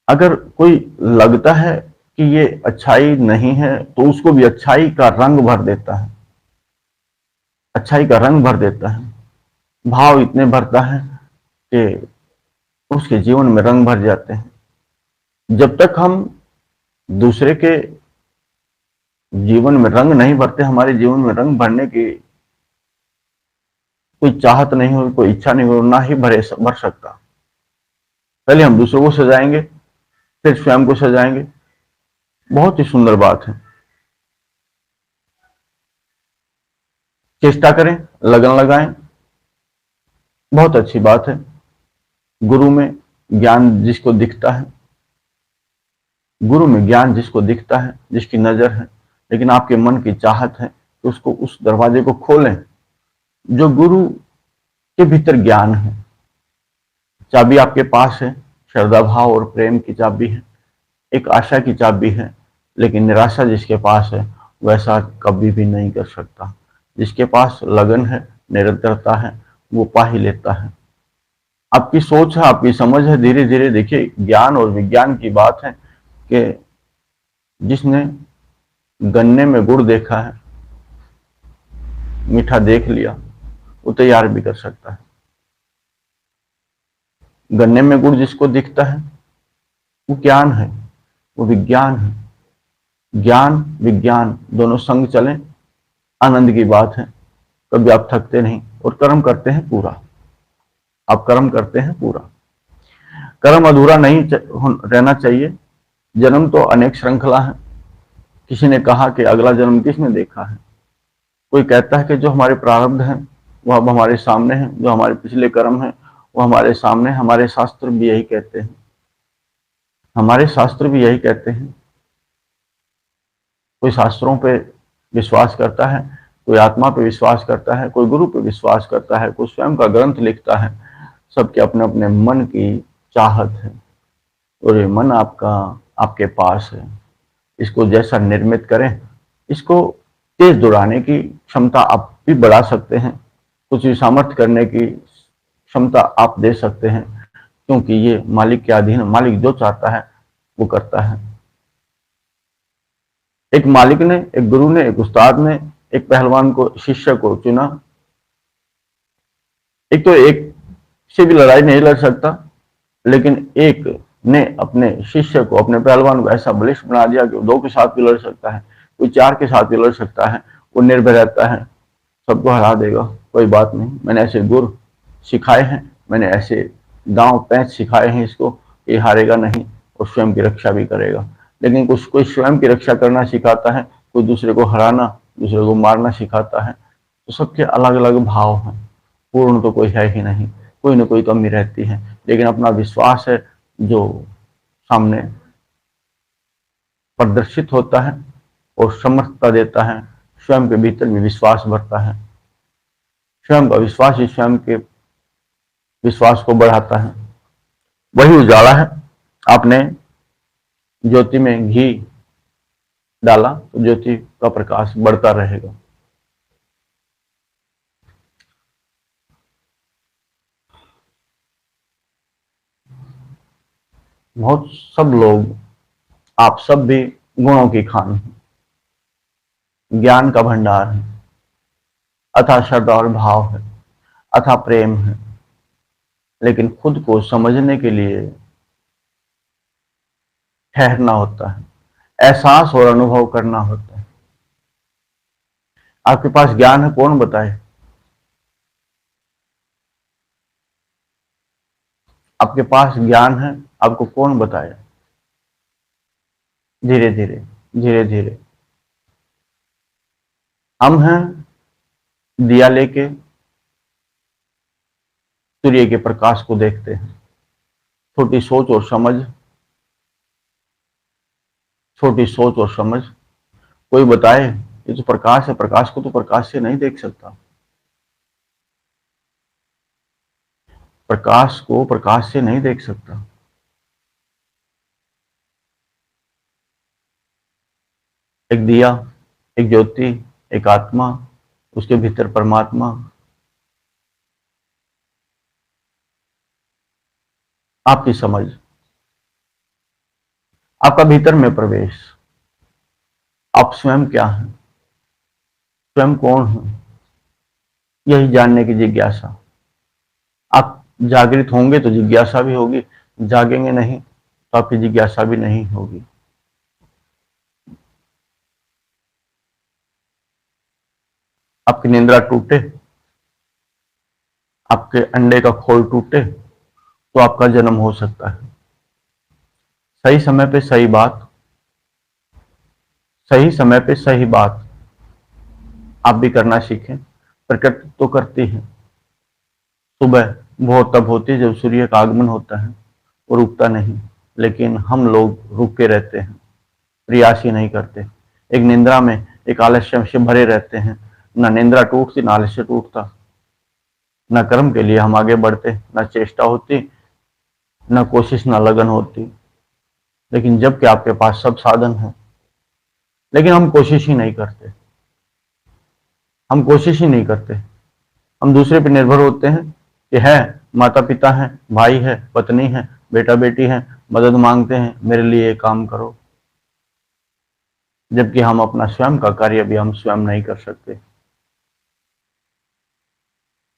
अगर कोई लगता है कि ये अच्छाई नहीं है तो उसको भी अच्छाई का रंग भर देता है, अच्छाई का रंग भर देता है, भाव इतने भरता है कि उसके जीवन में रंग भर जाते हैं। जब तक हम दूसरे के जीवन में रंग नहीं भरते, हमारे जीवन में रंग भरने की कोई चाहत नहीं हो, कोई इच्छा नहीं हो, ना ही भर सकता। पहले हम दूसरों को सजाएंगे, फिर स्वयं को सजाएंगे। बहुत ही सुंदर बात है। चेष्टा करें, लगन लगाएं, बहुत अच्छी बात है। गुरु में ज्ञान जिसको दिखता है, गुरु में ज्ञान जिसको दिखता है, जिसकी नजर है, लेकिन आपके मन की चाहत है तो उसको उस दरवाजे को खोलें जो गुरु के भीतर ज्ञान है। चाबी आपके पास है, श्रद्धा भाव और प्रेम की चाबी है, एक आशा की चाबी है, लेकिन निराशा जिसके पास है वैसा कभी भी नहीं कर सकता। जिसके पास लगन है, निरंतरता है, वो पा ही लेता है। आपकी सोच है, आपकी समझ है। धीरे धीरे देखिए, ज्ञान और विज्ञान की बात है कि जिसने गन्ने में गुड़ देखा है, मीठा देख लिया, वो तैयार भी कर सकता है। गन्ने में गुड़ जिसको दिखता है वो ज्ञान है, वो विज्ञान है। ज्ञान विज्ञान दोनों संग चलें, आनंद की बात है। कभी आप थकते नहीं और कर्म करते हैं पूरा। आप कर्म करते हैं पूरा। कर्म अधूरा नहीं रहना चाहिए। जन्म तो अनेक श्रृंखला है। किसी ने कहा कि अगला जन्म किसने देखा है। कोई कहता है कि जो हमारे प्रारब्ध हैं वो अब हमारे सामने हैं, जो हमारे पिछले कर्म हैं वो हमारे सामने। हमारे शास्त्र भी यही कहते हैं, हमारे शास्त्र भी यही कहते हैं। कोई शास्त्रों पे विश्वास करता है, कोई आत्मा पे विश्वास करता है, कोई गुरु पे विश्वास करता है, कोई स्वयं का ग्रंथ लिखता है। सबके अपने अपने मन की चाहत है और ये मन आपका आपके पास है। इसको जैसा निर्मित करें, इसको तेज दौड़ाने की क्षमता आप भी बढ़ा सकते हैं, कुछ भी सामर्थ्य करने की क्षमता आप दे सकते हैं, क्योंकि ये मालिक के अधीन। मालिक जो चाहता है वो करता है। एक मालिक ने, एक गुरु ने, एक उस्ताद ने एक पहलवान को, शिष्य को चुना। एक तो एक से भी लड़ाई नहीं लड़ सकता, लेकिन एक ने अपने शिष्य को, अपने पहलवान को ऐसा बलिष्ठ बना दिया कि वो दो के साथ भी लड़ सकता है, कोई चार के साथ भी लड़ सकता है। वो निर्भय रहता है, सबको हरा देगा, कोई बात नहीं। मैंने ऐसे गुर सिखाए हैं, मैंने ऐसे दांव पैंच सिखाए हैं इसको, ये हारेगा नहीं और स्वयं की रक्षा भी करेगा। लेकिन कुछ कोई स्वयं की रक्षा करना सिखाता है, कोई दूसरे को हराना, दूसरे को मारना सिखाता है। तो सबके अलग अलग भाव हैं, पूर्ण तो कोई है ही नहीं, कोई ना कोई कमी रहती है। लेकिन अपना विश्वास है जो सामने प्रदर्शित होता है और समर्थता देता है। स्वयं के भीतर भी विश्वास भरता है। स्वयं का विश्वास ही स्वयं के विश्वास को बढ़ाता है। वही उजाला है। आपने ज्योति में घी डाला तो ज्योति का प्रकाश बढ़ता रहेगा। बहुत सब लोग, आप सब भी गुणों की खान हैं, ज्ञान का भंडार है, अथाह श्रद्धा और भाव है, अथाह प्रेम है। लेकिन खुद को समझने के लिए ठहरना होता है, एहसास और अनुभव करना होता है। आपके पास ज्ञान है, कौन बताए? आपके पास ज्ञान है, आपको कौन बताए? धीरे धीरे, धीरे धीरे। हम हैं दिया लेके सूर्य के प्रकाश को देखते हैं। छोटी सोच और समझ छोटी सोच और समझ। कोई बताए ये तो प्रकाश है, प्रकाश को तो प्रकाश से नहीं देख सकता, प्रकाश को प्रकाश से नहीं देख सकता। एक दिया, एक ज्योति, एक आत्मा, उसके भीतर परमात्मा। आपकी समझ, आपका भीतर में प्रवेश, आप स्वयं क्या हैं, स्वयं कौन है, यही जानने की जिज्ञासा। आप जागृत होंगे तो जिज्ञासा भी होगी, जागेंगे नहीं तो आपकी जिज्ञासा भी नहीं होगी। आपकी निंद्रा टूटे, आपके अंडे का खोल टूटे तो आपका जन्म हो सकता है। सही समय पे सही बात, सही समय पे सही बात आप भी करना सीखें। प्रकृति तो करती है। सुबह वो तब होती है जब सूर्य का आगमन होता है, वो रुकता नहीं, लेकिन हम लोग रुक के रहते हैं, प्रयास ही नहीं करते। एक निंद्रा में, एक आलस्य से भरे रहते हैं। ना निंद्रा टूटती, ना आलस्य टूटता, न कर्म के लिए हम आगे बढ़ते, न चेष्टा होती, न कोशिश, न लगन होती। लेकिन जबकि आपके पास सब साधन है, लेकिन हम कोशिश ही नहीं करते, हम कोशिश ही नहीं करते। हम दूसरे पर निर्भर होते हैं कि है, माता पिता है, भाई है, पत्नी है, बेटा बेटी है, मदद मांगते हैं, मेरे लिए ये काम करो। जबकि हम अपना स्वयं का कार्य भी हम स्वयं नहीं कर सकते।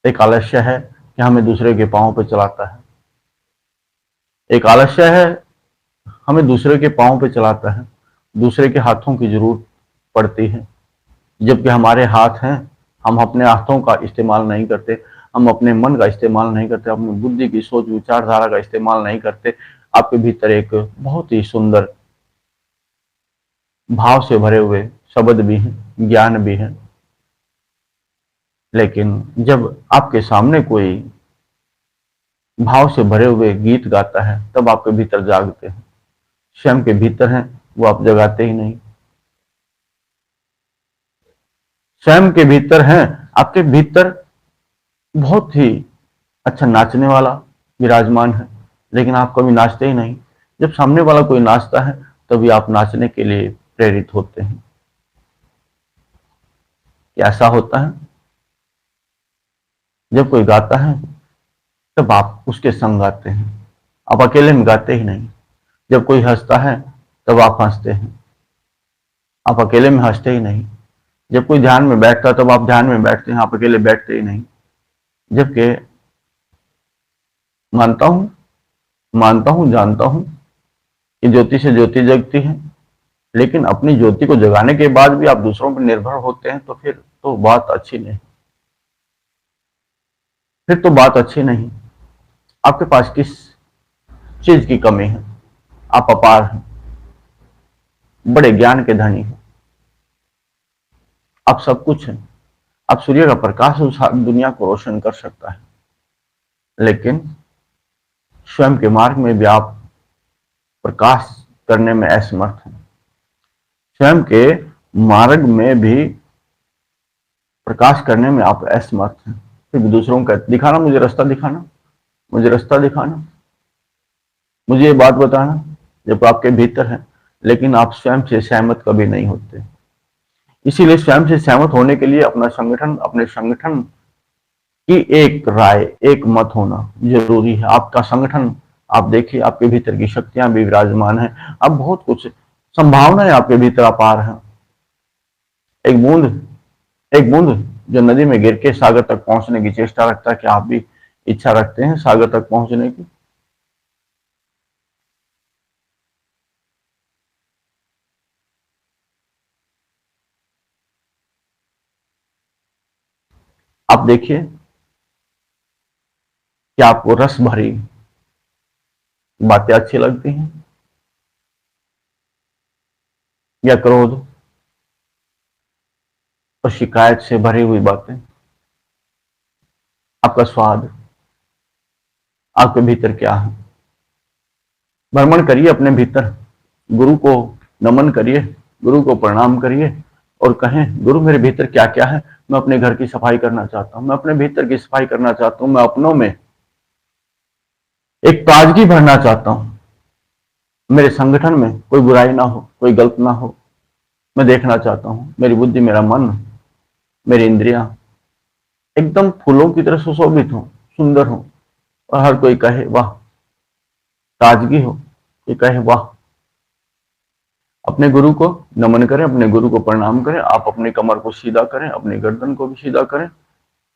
एक आलस्य है कि हमें दूसरे के पांव पे चलाता है, एक आलस्य है हमें दूसरे के पांव पे चलाता है, दूसरे के हाथों की जरूरत पड़ती है। जबकि हमारे हाथ हैं, हम अपने हाथों का इस्तेमाल नहीं करते, हम अपने मन का इस्तेमाल नहीं करते, अपनी बुद्धि की सोच विचारधारा का इस्तेमाल नहीं करते। आपके भीतर एक बहुत ही सुंदर भाव से भरे हुए शब्द भी हैं, ज्ञान भी है। लेकिन जब आपके सामने कोई भाव से भरे हुए गीत गाता है तब आपके भीतर जागते हैं। स्वयं के भीतर हैं वो आप जगाते ही नहीं। स्वयं के भीतर हैं, आपके भीतर बहुत ही अच्छा नाचने वाला विराजमान है, लेकिन आप कभी नाचते ही नहीं। जब सामने वाला कोई नाचता है तभी आप नाचने के लिए प्रेरित होते हैं। ऐसा होता है जब कोई गाता है तब आप उसके संग गाते हैं, आप अकेले में गाते ही नहीं। जब कोई हंसता है तब आप हंसते हैं, आप अकेले में हंसते ही नहीं। जब कोई ध्यान में बैठता है तब आप ध्यान में बैठते हैं, आप अकेले बैठते ही नहीं। जबकि मानता हूं, मानता हूं, जानता हूं कि ज्योति से ज्योति जगती है, लेकिन अपनी ज्योति को जगाने के बाद भी आप दूसरों पर निर्भर होते हैं तो फिर तो बात अच्छी नहीं, फिर तो बात अच्छी नहीं। आपके पास किस चीज की कमी है? आप अपार हैं, बड़े ज्ञान के धनी हैं, आप सब कुछ हैं। आप सूर्य का प्रकाश उस दुनिया को रोशन कर सकता है, लेकिन स्वयं के मार्ग में भी आप प्रकाश करने में असमर्थ हैं। स्वयं के मार्ग में भी प्रकाश करने में आप असमर्थ हैं। फिर दूसरों का दिखाना, मुझे रास्ता दिखाना, मुझे रास्ता दिखाना, मुझे ये बात बताना, जब आपके भीतर है, लेकिन आप स्वयं से सहमत कभी नहीं होते। इसीलिए स्वयं से सहमत होने के लिए अपना संगठन, अपने संगठन की एक राय, एक मत होना जरूरी है। आपका संगठन, आप देखिए आपके भीतर की शक्तियां भी विराजमान है, अब बहुत कुछ संभावनाएं आपके भीतर अपार है। एक बूंद, एक बूंद जो नदी में गिर के सागर तक पहुंचने की चेष्टा रखता है, कि आप भी इच्छा रखते हैं सागर तक पहुंचने की? आप देखिए कि आपको रस भरी बातें अच्छी लगती हैं या क्रोध और शिकायत से भरी हुई बातें? आपका स्वाद, आपके भीतर क्या है? भ्रमण करिए अपने भीतर, गुरु को नमन करिए, गुरु को प्रणाम करिए और कहें गुरु मेरे भीतर क्या क्या है, मैं अपने घर की सफाई करना चाहता हूं, मैं अपने भीतर की सफाई करना चाहता हूं, मैं अपनों में एक ताजगी भरना चाहता हूं, मेरे संगठन में कोई बुराई ना हो, कोई गलत ना हो, मैं देखना चाहता हूं मेरी बुद्धि, मेरा मन, मेरी इंद्रियां एकदम फूलों की तरह सुशोभित हो, सुंदर हो और हर कोई कहे वाह, ताजगी हो, ये कहे वाह। अपने गुरु को नमन करें, अपने गुरु को प्रणाम करें, आप अपनी कमर को सीधा करें, अपनी गर्दन को भी सीधा करें,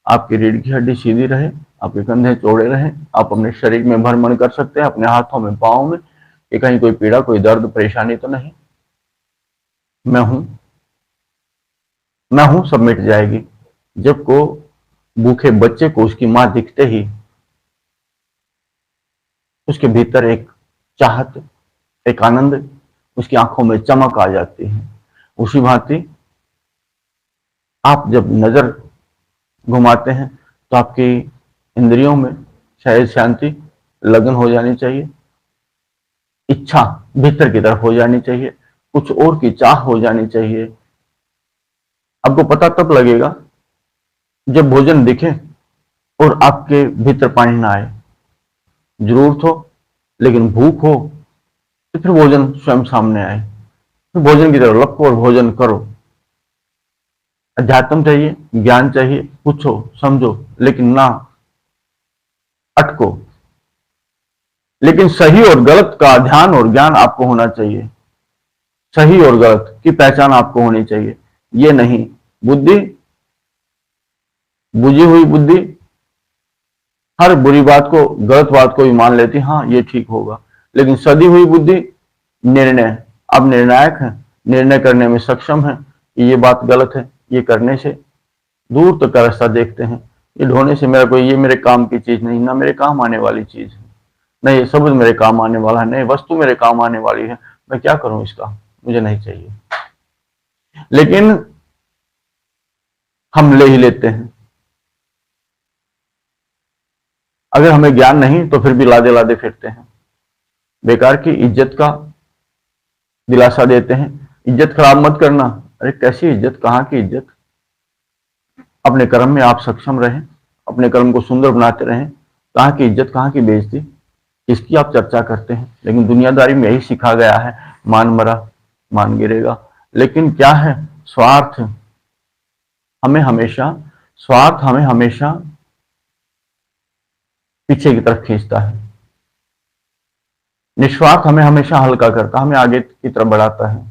आपकी रीढ़ की हड्डी सीधी रहे, आपके कंधे चौड़े रहें, आप अपने शरीर में भ्रमण कर सकते हैं, अपने हाथों में, पाँव में, कि कहीं कोई पीड़ा, कोई दर्द, परेशानी तो नहीं। मैं हूं, मैं हूं, सब मिट जाएगी। जब को भूखे बच्चे को उसकी मां दिखते ही उसके भीतर एक चाहत, एक आनंद, उसकी आंखों में चमक आ जाती है। उसी भांति आप जब नजर घुमाते हैं तो आपकी इंद्रियों में शायद शांति, लगन हो जानी चाहिए, इच्छा भीतर की तरफ हो जानी चाहिए, कुछ और की चाह हो जानी चाहिए। आपको पता तब लगेगा जब भोजन दिखे और आपके भीतर पानी ना आए। जरूरत हो लेकिन भूख हो तो फिर भोजन स्वयं सामने आए, फिर भोजन की तरफ लपको और भोजन करो। अध्यात्म चाहिए, ज्ञान चाहिए, पूछो, समझो, लेकिन ना अटको। लेकिन सही और गलत का ध्यान और ज्ञान आपको होना चाहिए, सही और गलत की पहचान आपको होनी चाहिए। ये नहीं बुद्धि, बुझी हुई बुद्धि हर बुरी बात को, गलत बात को भी मान लेती, हाँ ये ठीक होगा। लेकिन सदी हुई बुद्धि निर्णय, अब निर्णायक है, निर्णय करने में सक्षम है कि ये बात गलत है, ये करने से दूर तक का रास्ता देखते हैं, ये ढोने से मेरा कोई, ये मेरे काम की चीज नहीं, ना मेरे काम आने वाली चीज है, न ये शब्द मेरे काम आने वाला है, न ये वस्तु मेरे काम आने वाली है, मैं क्या करूं इसका, मुझे नहीं चाहिए। लेकिन हम ले ही लेते हैं। अगर हमें ज्ञान नहीं तो फिर भी लादे लादे फिरते हैं, बेकार की इज्जत का दिलासा देते हैं, इज्जत खराब मत करना। अरे कैसी इज्जत, कहाँ की इज्जत। अपने कर्म में आप सक्षम रहें, अपने कर्म को सुंदर बनाते रहें, कहाँ की इज्जत, कहाँ की बेइज्जती, इसकी आप चर्चा करते हैं। लेकिन दुनियादारी में यही सिखा गया है, मान मरा मान गिरेगा। लेकिन क्या है, स्वार्थ हमें हमेशा, स्वार्थ हमें हमेशा पीछे की तरफ खींचता है, निस्वार्थ हमें हमेशा हल्का करता, हमें आगे की तरफ बढ़ाता है।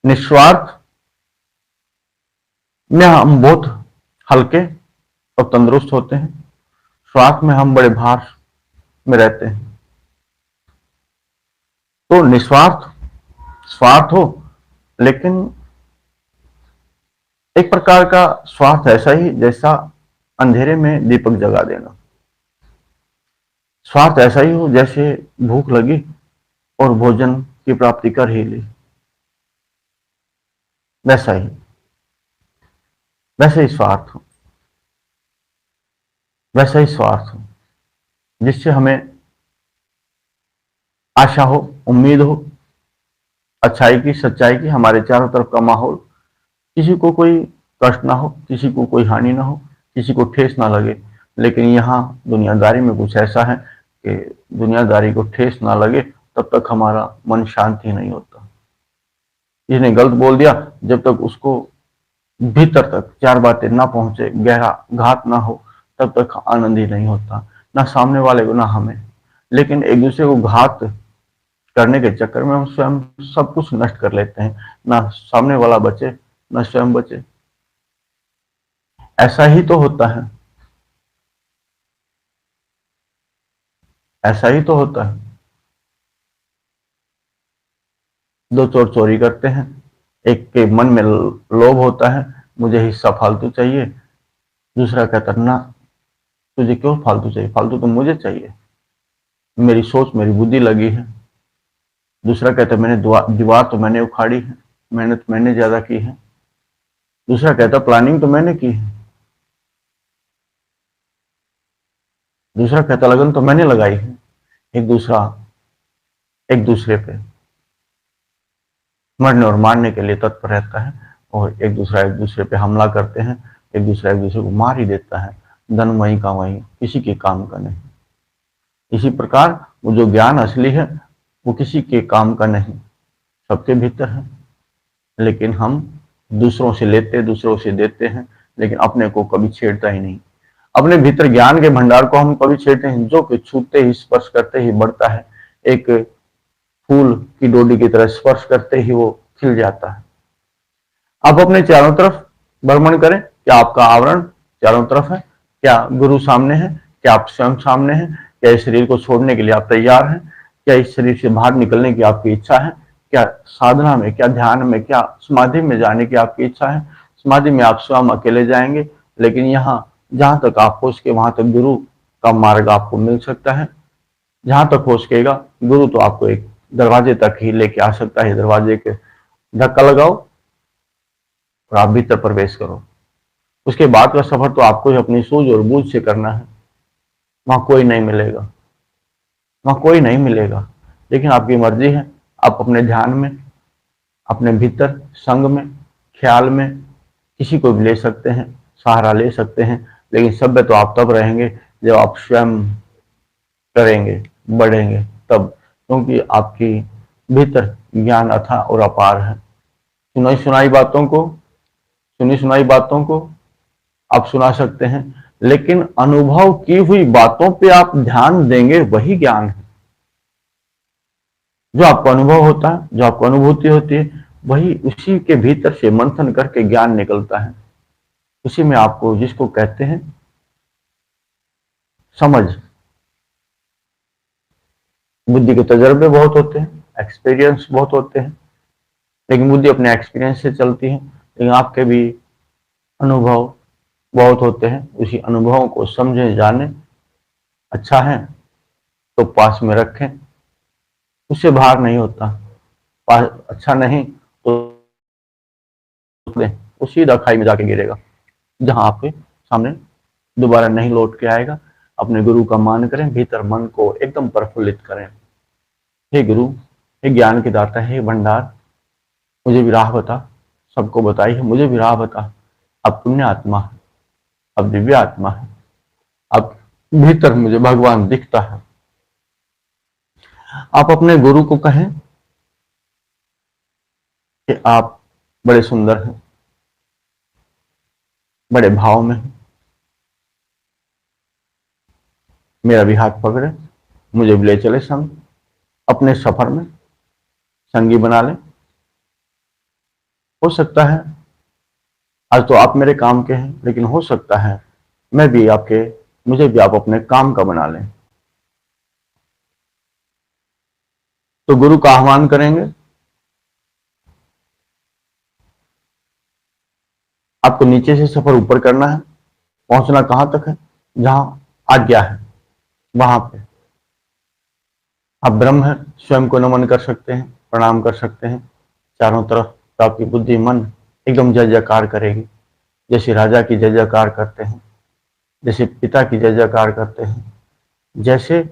निस्वार्थ में हम बहुत हल्के और तंदुरुस्त होते हैं, स्वार्थ में हम बड़े भार में रहते हैं। तो निस्वार्थ स्वार्थ हो, लेकिन एक प्रकार का स्वार्थ ऐसा ही जैसा अंधेरे में दीपक जगा देना। स्वार्थ ऐसा ही हो जैसे भूख लगी और भोजन की प्राप्ति कर ही ली, वैसा ही, वैसे ही स्वार्थ हो, वैसा ही स्वार्थ हो जिससे हमें आशा हो, उम्मीद हो, अच्छाई की, सच्चाई की, हमारे चारों तरफ का माहौल, किसी को कोई कष्ट ना हो, किसी को कोई हानि ना हो, किसी को ठेस ना लगे। लेकिन यहाँ दुनियादारी में कुछ ऐसा है कि दुनियादारी को ठेस ना लगे तब तक हमारा मन शांत ही नहीं होता। इसने गलत बोल दिया, जब तक उसको भीतर तक चार बातें ना पहुंचे, गहरा घात ना हो, तब तक आनंद ही नहीं होता, ना सामने वाले को ना हमें। लेकिन एक दूसरे को घात करने के चक्कर में हम स्वयं सब कुछ नष्ट कर लेते हैं, ना सामने वाला बचे ना स्वयं बचे। ऐसा ही तो होता है, ऐसा ही तो होता है। दो चोर चोरी करते हैं, एक के मन में लोभ होता है, मुझे हिस्सा फालतू चाहिए, दूसरा कहता ना, तुझे क्यों फालतू चाहिए, फालतू तो मुझे चाहिए, मेरी सोच मेरी बुद्धि लगी है। दूसरा कहता मैंने दीवार तो मैंने उखाड़ी है, मेहनत मैंने ज्यादा की है। दूसरा कहता प्लानिंग तो मैंने की है। दूसरा कहता लगन तो मैंने लगाई है। एक दूसरा एक दूसरे पे मरने और मारने के लिए तत्पर रहता है, और एक दूसरे पे हमला करते हैं, एक दूसरे को मार ही देता है। धन वहीं का वहीं, किसी के काम का नहीं। इसी प्रकार वो जो ज्ञान असली है वो किसी के काम का नहीं, सबके भीतर है, लेकिन हम दूसरों से लेते, दूसरों से देते हैं, लेकिन अपने को कभी छेड़ता ही नहीं। अपने भीतर ज्ञान के भंडार को हम कभी छेड़ते हैं, जो कि छूते ही, स्पर्श करते ही बढ़ता है, एक फूल की डोडी की तरह स्पर्श करते ही वो खिल जाता है। आप अपने चारों तरफ भ्रमण करें, क्या आपका आवरण चारों तरफ है? क्या गुरु सामने है? क्या आप स्वयं सामने हैं? क्या इस शरीर को छोड़ने के लिए आप तैयार हैं? क्या इस शरीर से बाहर निकलने की आपकी इच्छा है? क्या साधना में, क्या ध्यान में, क्या समाधि में जाने की आपकी इच्छा है? समाधि में आप स्वयं अकेले जाएंगे, लेकिन यहाँ जहां तक आप हो सके वहां तक गुरु का मार्ग आपको मिल सकता है। जहां तक हो सकेगा गुरु तो आपको एक दरवाजे तक ही लेके आ सकता है। दरवाजे के धक्का लगाओ और आप भीतर प्रवेश करो। उसके बाद का सफर तो आपको ही अपनी सूझ और बूझ से करना है। वहां कोई नहीं मिलेगा, वहां कोई नहीं मिलेगा, लेकिन आपकी मर्जी है। आप अपने ध्यान में, अपने भीतर, संग में, ख्याल में किसी को भी ले सकते हैं, सहारा ले सकते हैं, लेकिन सभ्य तो आप तब रहेंगे जब आप स्वयं करेंगे, बढ़ेंगे तब, क्योंकि आपकी भीतर ज्ञान अथाह और अपार है। सुनाई सुनाई बातों को, सुनी सुनाई बातों को आप सुना सकते हैं, लेकिन अनुभव की हुई बातों पे आप ध्यान देंगे, वही ज्ञान है। जो आपको अनुभव होता है, जो आपको अनुभूति होती है, वही उसी के भीतर से मंथन करके ज्ञान निकलता है। उसी में आपको, जिसको कहते हैं समझ, बुद्धि के तजर्बे बहुत होते हैं, एक्सपीरियंस बहुत होते हैं, लेकिन बुद्धि अपने एक्सपीरियंस से चलती है, लेकिन आपके भी अनुभव बहुत होते हैं। उसी अनुभवों को समझे, जाने, अच्छा है तो पास में रखें, उससे बाहर नहीं होता। पास अच्छा नहीं तो वो सीधा खाई में जाके गिरेगा, जहां आपके सामने दोबारा नहीं लौट के आएगा। अपने गुरु का मान करें, भीतर मन को एकदम प्रफुल्लित करें। हे गुरु, हे ज्ञान के दाता, हे भंडार, मुझे भी राह बता, सबको बताई है, मुझे भी राह बता। अब पुण्य आत्मा है, अब दिव्य आत्मा है, अब भीतर मुझे भगवान दिखता है। आप अपने गुरु को कहें कि आप बड़े सुंदर हैं, बड़े भाव में हैं, मेरा भी हाथ पकड़े, मुझे भी ले चले संग, अपने सफर में संगी बना ले। हो सकता है आज तो आप मेरे काम के हैं, लेकिन हो सकता है मैं भी आपके, मुझे भी आप अपने काम का बना लें। तो गुरु का आह्वान करेंगे। आपको नीचे से सफर ऊपर करना है। पहुंचना कहां तक है? जहां आज्ञा है वहां पे। आप ब्रह्म है, स्वयं को नमन कर सकते हैं, प्रणाम कर सकते हैं। चारों तरफ तो आपकी बुद्धि, मन एकदम जय जयकार करेगी, जैसे राजा की जय जयकार करते हैं, जैसे पिता की जय जयकार करते हैं, जैसे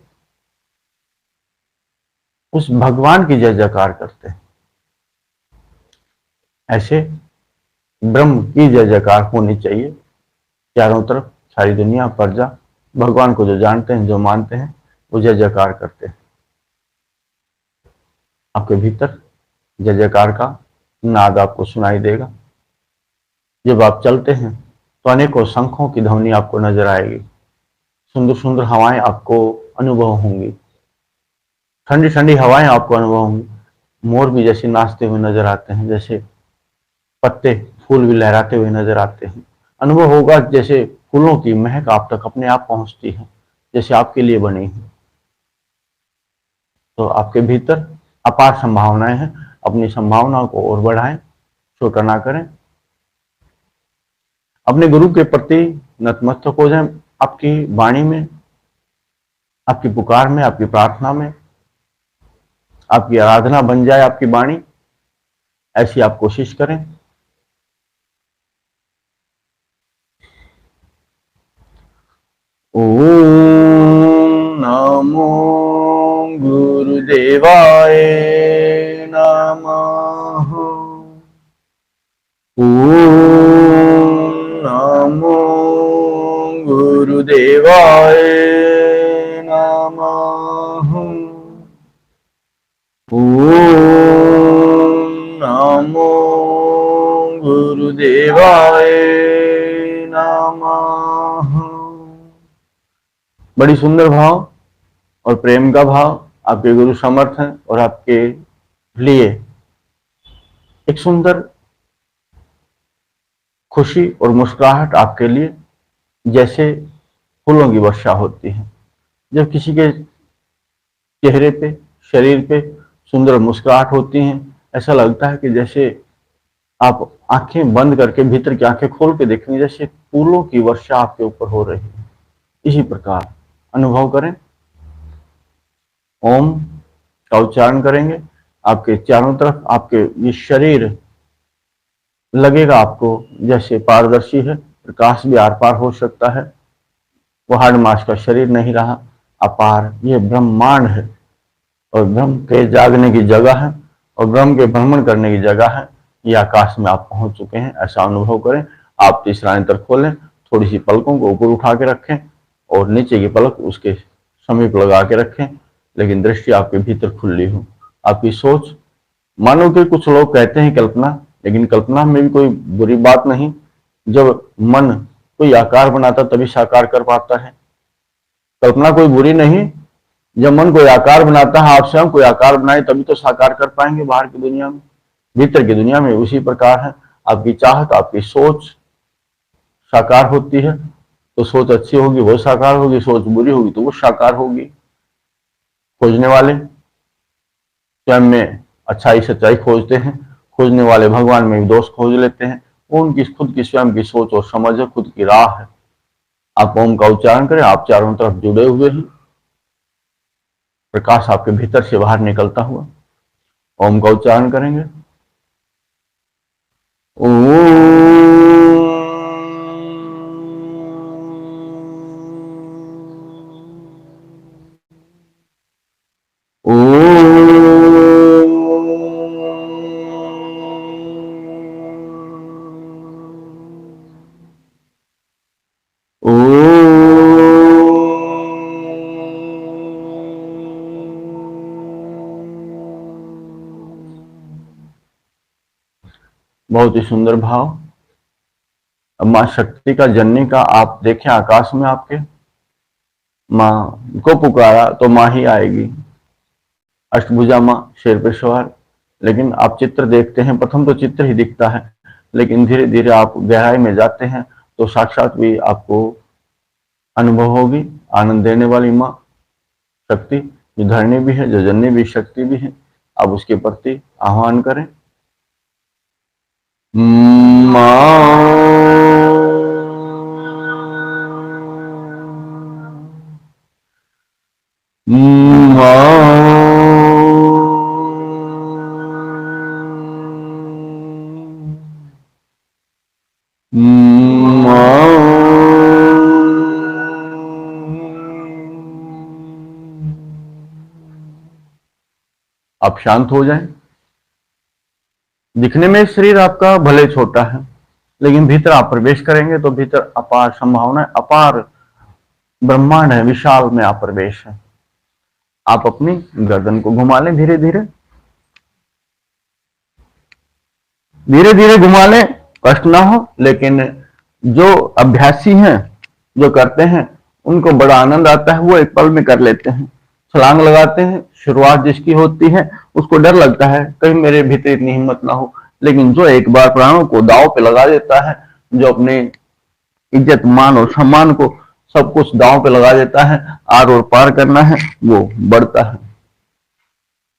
उस भगवान की जय जयकार करते हैं, ऐसे ब्रह्म की जय जयकार होनी चाहिए। चारों तरफ सारी दुनिया, प्रजा, भगवान को जो जानते हैं, जो मानते हैं, वो जय जयकार करते हैं। आपके भीतर जय जयकार का नाद आपको सुनाई देगा। जब आप चलते हैं तो अनेकों शंखों की ध्वनि आपको नजर आएगी, सुंदर सुंदर हवाएं आपको अनुभव होंगी, ठंडी ठंडी हवाएं आपको अनुभव होंगी। मोर भी जैसे नाचते हुए नजर आते हैं, जैसे पत्ते, फूल भी लहराते हुए नजर आते हैं। अनुभव होगा जैसे फूलों की महक आप तक अपने आप पहुंचती है, जैसे आपके लिए बनी है। तो आपके भीतर अपार संभावनाएं हैं। अपनी संभावनाओं को और बढ़ाएं, छोटा ना करें। अपने गुरु के प्रति नतमस्तक हो जाएं। आपकी वाणी में, आपकी पुकार में, आपकी प्रार्थना में, आपकी आराधना बन जाए आपकी वाणी। ऐसी आप कोशिश करें। ओम नमो गुरुदेवाय। गुरुदेवाय नमः। ओम नमो गुरुदेवाय नमः। ओम नमो गुरुदेवाय नमः। बड़ी सुंदर भाव और प्रेम का भाव। आपके गुरु समर्थ हैं और आपके लिए एक सुंदर खुशी और मुस्कुराहट आपके लिए जैसे फूलों की वर्षा होती है। जब किसी के चेहरे पे, शरीर पे सुंदर मुस्कुराहट होती है, ऐसा लगता है कि जैसे आप आंखें बंद करके भीतर की आंखें खोल के देखेंगे, जैसे फूलों की वर्षा आपके ऊपर हो रही है। इसी प्रकार अनुभव करें। ओम का उच्चारण करेंगे। आपके चारों तरफ आपके ये शरीर लगेगा आपको जैसे पारदर्शी है, प्रकाश भी आर पार हो सकता है। वो हाड़ मास का शरीर नहीं रहा, अपार ये ब्रह्मांड है और ब्रह्म के जागने की जगह है और ब्रह्म के भ्रमण करने की जगह है। ये आकाश में आप पहुंच चुके हैं, ऐसा अनुभव करें। आप तीसरा नेत्र खोलें, थोड़ी सी पलकों को ऊपर उठा के रखें और नीचे की पलक उसके समीप लगा के रखें, लेकिन दृष्टि आपके भीतर खुली हो। आपकी सोच, मानो कि कुछ लोग कहते हैं कल्पना, लेकिन कल्पना में भी कोई बुरी बात नहीं। जब मन कोई आकार बनाता तभी साकार कर पाता है। कल्पना कोई बुरी नहीं। जब मन कोई आकार बनाता है, आप स्वयं कोई आकार बनाए तभी तो साकार कर पाएंगे बाहर की दुनिया में। भीतर की दुनिया में उसी प्रकार है। आपकी चाहत, आपकी सोच साकार होती है तो सोच अच्छी होगी, वो साकार होगी। सोच बुरी होगी तो वो साकार होगी। खोजने वाले स्वयं में अच्छाई सच्चाई खोजते हैं, खोजने वाले भगवान में भी दोष खोज लेते हैं। वो उनकी खुद की स्वयं की सोच और समझ है, खुद की राह है। आप ओम का उच्चारण करें। आप चारों तरफ जुड़े हुए हैं, प्रकाश आपके भीतर से बाहर निकलता हुआ। ओम का उच्चारण करेंगे। बहुत ही सुंदर भाव। अब मां शक्ति का जननी का आप देखें आकाश में, आपके मां को पुकारा तो मां ही आएगी। अष्टभुजा मां शेर पे सवार। लेकिन आप चित्र देखते हैं, प्रथम तो चित्र ही दिखता है, लेकिन धीरे धीरे आप गहराई में जाते हैं तो साक्षात भी आपको अनुभव होगी। आनंद देने वाली मां शक्ति जो धरणी भी है, जो जननी भी, शक्ति भी है। आप उसके प्रति आह्वान करें। आप शांत हो जाएं। दिखने में शरीर आपका भले छोटा है, लेकिन भीतर आप प्रवेश करेंगे तो भीतर अपार संभावना, अपार ब्रह्मांड है, विशाल में आप प्रवेश है। आप अपनी गर्दन को घुमा लें धीरे धीरे, धीरे धीरे घुमा लें, कष्ट ना हो। लेकिन जो अभ्यासी हैं, जो करते हैं, उनको बड़ा आनंद आता है। वो एक पल में कर लेते हैं, छलांग लगाते हैं। शुरुआत जिसकी होती है उसको डर लगता है कहीं मेरे भीतर इतनी हिम्मत ना हो, लेकिन जो एक बार प्राणों को दांव पे लगा देता है, जो अपने इज्जत मान और सम्मान को सब कुछ दांव पे लगा देता है, आर और पार करना है, वो बढ़ता है।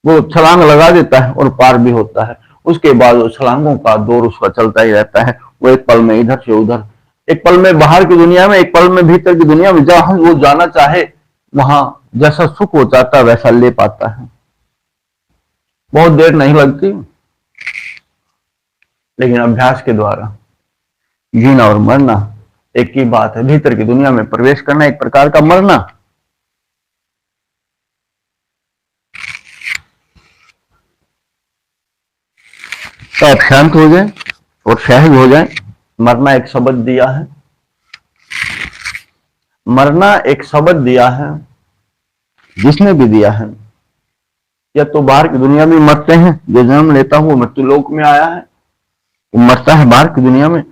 वो छलांग लगा देता है और पार भी होता है। उसके बाद वो छलांगों का दौर उसका चलता ही रहता है। वो एक पल में इधर से उधर, एक पल में बाहर की दुनिया में, एक पल में भीतर की दुनिया में, जहां वो जाना चाहे वहां जैसा सुख हो चाहता वैसा ले पाता है। बहुत देर नहीं लगती, लेकिन अभ्यास के द्वारा जीना और मरना एक ही बात है। भीतर की दुनिया में प्रवेश करना एक प्रकार का मरना। तो आप शांत हो जाए और सहज हो जाए। मरना एक शब्द दिया है, मरना एक शब्द दिया है, जिसने भी दिया है। या तो बाहर की दुनिया में मरते हैं, जो जन्म लेता है वो मृत्यु लोक में आया है, वो मरता है बाहर की दुनिया में,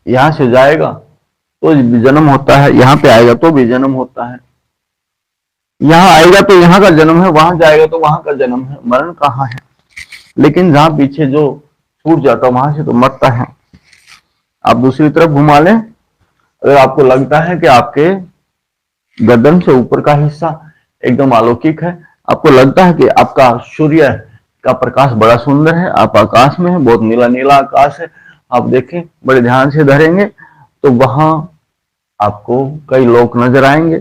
यहां से जाएगा तो भी जन्म होता है, यहां पे आएगा तो भी जन्म होता है, यहां आएगा तो यहां का जन्म है, वहां जाएगा तो वहां का जन्म है। मरण कहाँ है? लेकिन जहां पीछे जो छूट जाता है वहां से तो मरता है। आप दूसरी तरफ घुमा लें, अगर आपको लगता है कि आपके गर्दन से ऊपर का हिस्सा एकदम अलौकिक है, आपको लगता है कि आपका सूर्य का प्रकाश बड़ा सुंदर है, आप आकाश में है, बहुत नीला नीला आकाश है, आप देखें बड़े ध्यान से धरेंगे तो वहां आपको कई लोग नजर आएंगे।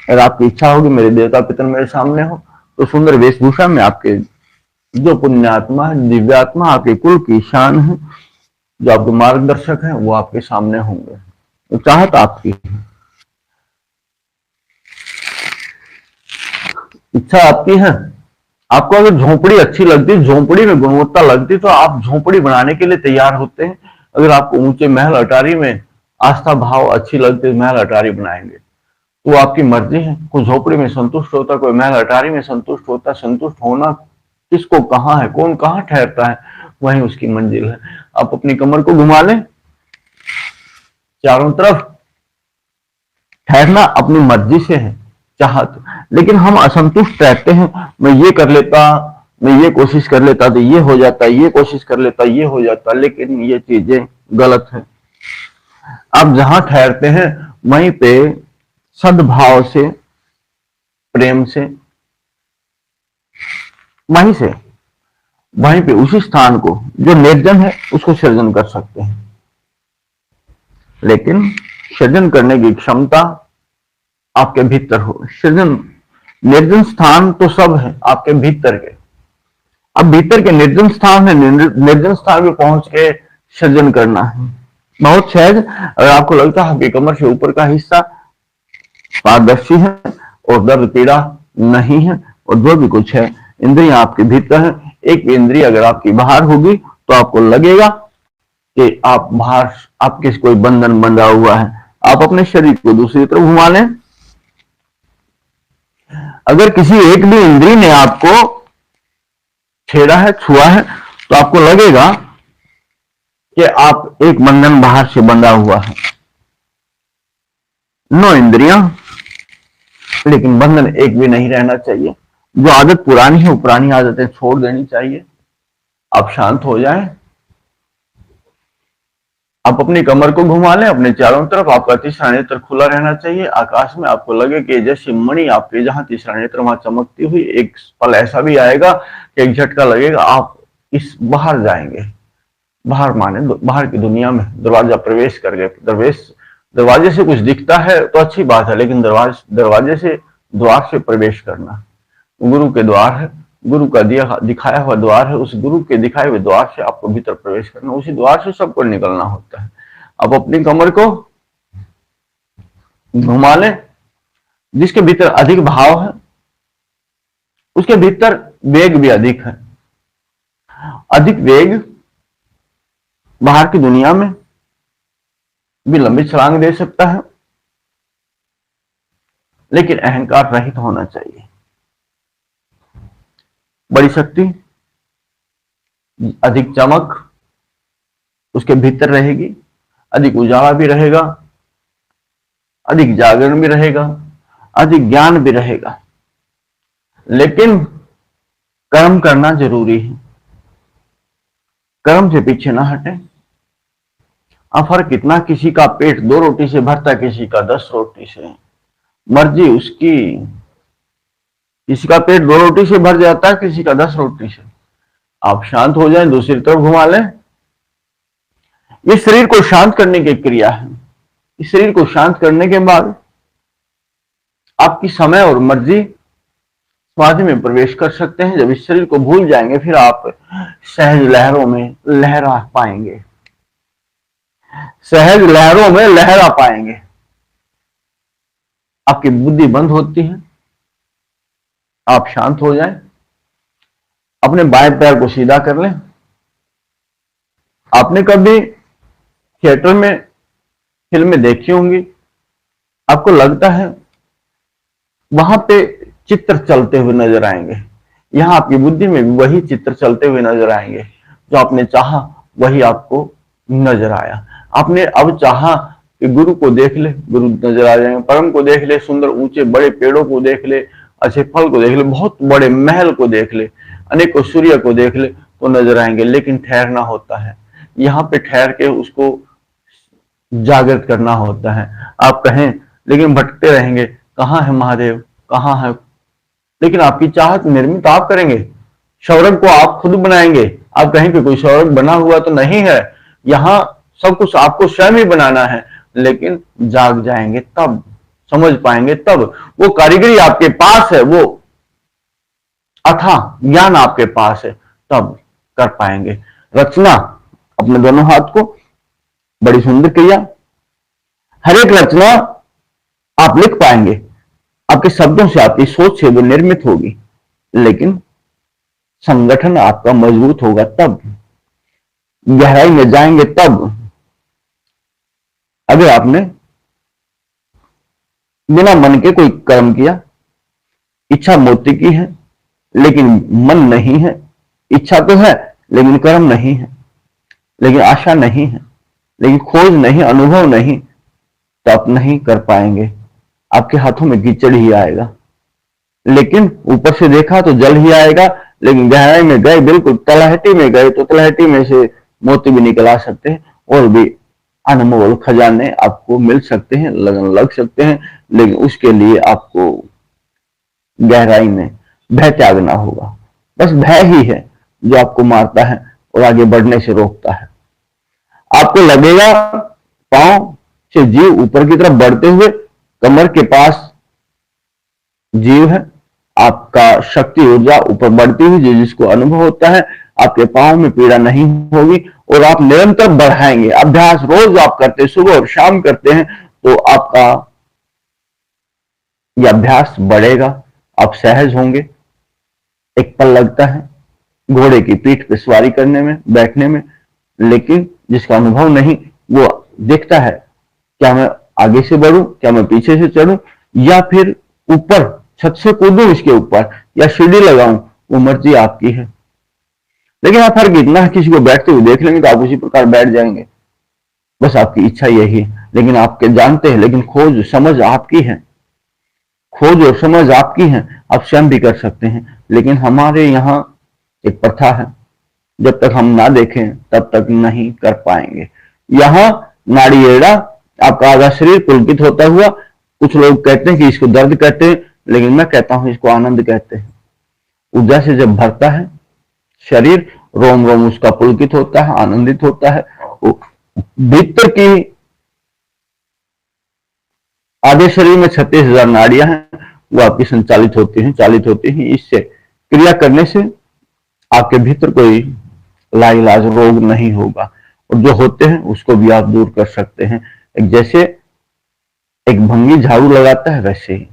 अगर आपकी इच्छा होगी मेरे देवता पितर मेरे सामने हो, तो सुंदर वेशभूषा में आपके जो पुण्यात्मा है, दिव्यात्मा, आपके कुल की शान है, जो आपके मार्गदर्शक है, वो आपके सामने होंगे। तो चाहत आपकी है, इच्छा आपकी है। आपको अगर झोपड़ी अच्छी लगती, झोपड़ी में गुणवत्ता लगती, तो आप झोपड़ी बनाने के लिए तैयार होते हैं। अगर आपको ऊंचे महल अटारी में आस्था भाव अच्छी लगती, महल अटारी बनाएंगे। तो आपकी मर्जी है, कोई झोपड़ी में संतुष्ट होता, कोई महल अटारी में संतुष्ट होता। संतुष्ट होना किसको कहाँ है, कौन कहाँ ठहरता है, वही उसकी मंजिल है। आप अपनी कमर को घुमा लें चारों तरफ। ठहरना अपनी मर्जी से है, चाहत। लेकिन हम असंतुष्ट रहते हैं, मैं ये कर लेता, मैं ये कोशिश कर लेता तो ये हो जाता, ये कोशिश कर लेता ये हो जाता, लेकिन ये चीजें गलत है। आप जहां ठहरते हैं वहीं पे सद्भाव से, प्रेम से, वहीं से, वहीं पे उसी स्थान को जो निर्जन है उसको सृजन कर सकते हैं। लेकिन सृजन करने की क्षमता आपके भीतर हो। सृजन, निर्जन स्थान तो सब है आपके भीतर के, अब भीतर के निर्जन स्थान है, निर्जन स्थान पे पहुंच के सृजन करना है। बहुत सहज। अगर आपको लगता है आपकी कमर से ऊपर का हिस्सा पारदर्शी है और दर्द पीड़ा नहीं है, और जो भी कुछ है इंद्रियां आपके भीतर है, एक इंद्रिय अगर आपकी बाहर होगी तो आपको लगेगा कि आप बाहर, आपके कोई बंधन बंधा हुआ है। आप अपने शरीर को दूसरी तरफ घुमा लें। अगर किसी एक भी इंद्रिय ने आपको छेड़ा है, छुआ है, तो आपको लगेगा कि आप एक बंधन बाहर से बंधा हुआ है। 9 इंद्रियां, लेकिन बंधन एक भी नहीं रहना चाहिए। जो आदत पुरानी है वो पुरानी आदतें छोड़ देनी चाहिए। आप शांत हो जाएं। आप अपनी कमर को घुमा लें अपने चारों तरफ। आपका तीसरा नेत्र खुला रहना चाहिए। आकाश में आपको लगे कि जैसे मणि आपके जहां तीसरा नेत्र वहां चमकती हुई, एक पल ऐसा भी आएगा कि एक झटका लगेगा, आप इस बाहर जाएंगे। बाहर माने बाहर की दुनिया में दरवाजा प्रवेश कर गए। दरवाजे से कुछ दिखता है तो अच्छी बात है, लेकिन दरवाजे से, द्वार से प्रवेश करना गुरु के द्वार है, गुरु का दिखाया हुआ द्वार है। उस गुरु के दिखाए हुए द्वार से आपको भीतर प्रवेश करना, उसी द्वार से सबको निकलना होता है। आप अपनी कमर को घुमा लें। जिसके भीतर अधिक भाव है उसके भीतर वेग भी अधिक है। अधिक वेग बाहर की दुनिया में भी लंबी छलांग दे सकता है, लेकिन अहंकार रहित होना चाहिए। बड़ी शक्ति, अधिक चमक उसके भीतर रहेगी, अधिक उजाला भी रहेगा, अधिक जागरण भी रहेगा, अधिक ज्ञान भी रहेगा। लेकिन कर्म करना जरूरी है। कर्म से पीछे ना हटें। अब फर्क इतना, किसी का पेट 2 रोटी से भरता है, किसी का 10 रोटी से, मर्जी उसकी। किसी का पेट 2 रोटी से भर जाता है, किसी का 10 रोटी से। आप शांत हो जाएं, दूसरी तरफ घुमा लें। ये शरीर को शांत करने की क्रिया है। इस शरीर को शांत करने के बाद आपकी समय और मर्जी समाधि में प्रवेश कर सकते हैं। जब इस शरीर को भूल जाएंगे फिर आप सहज लहरों में लहरा पाएंगे, सहज लहरों में लहरा पाएंगे। आपकी बुद्धि बंद होती है, आप शांत हो जाएं। अपने बाएं पैर को सीधा कर लें। आपने कभी थिएटर में फिल्में देखी होंगी, आपको लगता है वहां पे चित्र चलते हुए नजर आएंगे। यहां आपकी बुद्धि में भी वही चित्र चलते हुए नजर आएंगे। जो आपने चाहा वही आपको नजर आया। आपने अब चाहा कि गुरु को देख ले, गुरु नजर आ जाएंगे। परम को देख ले, सुंदर ऊंचे बड़े पेड़ों को देख ले, अच्छे फल को देख ले, बहुत बड़े महल को देख ले, अनेकों सूर्य को देख ले तो नजर आएंगे। लेकिन ठहरना होता है, यहाँ पे ठहर के उसको जागृत करना होता है। आप कहें लेकिन भटकते रहेंगे, कहाँ है महादेव, कहाँ है। लेकिन आपकी चाहत निर्मित आप करेंगे, स्वर्ग को आप खुद बनाएंगे। आप कहें कि कोई स्वर्ग बना हुआ तो नहीं है, यहाँ सब कुछ आपको स्वयं ही बनाना है। लेकिन जाग जाएंगे तब, समझ पाएंगे तब। वो कारीगरी आपके पास है, वो अथाह ज्ञान आपके पास है, तब कर पाएंगे। रचना, अपने दोनों हाथ को, बड़ी सुंदर क्रिया। हर एक रचना आप लिख पाएंगे, आपके शब्दों से, आपकी सोच से वो निर्मित होगी। लेकिन संगठन आपका मजबूत होगा तब, गहराई में जाएंगे तब। अगर आपने बिना मन के कोई कर्म किया, इच्छा मोती की है लेकिन मन नहीं है, इच्छा तो है लेकिन कर्म नहीं है, लेकिन आशा नहीं है, लेकिन खोज नहीं, अनुभव नहीं, तो आप नहीं कर पाएंगे। आपके हाथों में कीचड़ ही आएगा। लेकिन ऊपर से देखा तो जल ही आएगा, लेकिन गहराई में गए, बिल्कुल तलहटी में गए तो तलहटी में से मोती भी निकल आ सकते हैं और भी अनमोल खजाने आपको मिल सकते हैं, लगन लग सकते हैं। लेकिन उसके लिए आपको गहराई में भय त्यागना होगा। बस भय ही है जो आपको मारता है और आगे बढ़ने से रोकता है। आपको लगेगा पांव से जीव ऊपर की तरफ बढ़ते हुए, कमर के पास जीव है, आपका शक्ति ऊर्जा ऊपर बढ़ती हुई जिसको अनुभव होता है। आपके पांव में पीड़ा नहीं होगी और आप निरंतर बढ़ाएंगे। अभ्यास रोज आप करते हैं, सुबह और शाम करते हैं, तो आपका यह अभ्यास बढ़ेगा, आप सहज होंगे। एक पल लगता है घोड़े की पीठ पर सवारी करने में, बैठने में, लेकिन जिसका अनुभव नहीं, वो देखता है क्या मैं आगे से बढ़ूं, क्या मैं पीछे से चढ़ूं, या फिर ऊपर छत से कूदूं इसके ऊपर, या सीढ़ी लगाऊं, वो मर्जी आपकी है। लेकिन आप फर्क इतना है, किसी को बैठते हुए देख लेंगे तो आप उसी प्रकार बैठ जाएंगे। बस आपकी इच्छा यही है। लेकिन आपके जानते हैं, लेकिन खोज समझ आपकी है, खोज और समझ आपकी है। आप स्वयं भी कर सकते हैं। लेकिन हमारे यहाँ एक प्रथा है, जब तक हम ना देखें तब तक नहीं कर पाएंगे। यहाँ नाड़ी एड़ा, आपका आधा शरीर पुलकित होता हुआ, कुछ लोग कहते हैं कि इसको दर्द कहते हैं, लेकिन मैं कहता हूं इसको आनंद कहते हैं। ऊर्जा से जब भरता है शरीर, रोम रोम उसका पुलकित होता है, आनंदित होता है। भीतर की आधे शरीर में 36,000 नाड़ियां हैं, वो आपकी संचालित होती हैं, चालित होती हैं। इससे क्रिया करने से आपके भीतर कोई लाइलाज रोग नहीं होगा, और जो होते हैं उसको भी आप दूर कर सकते हैं। एक जैसे एक भंगी झाड़ू लगाता है, वैसे ही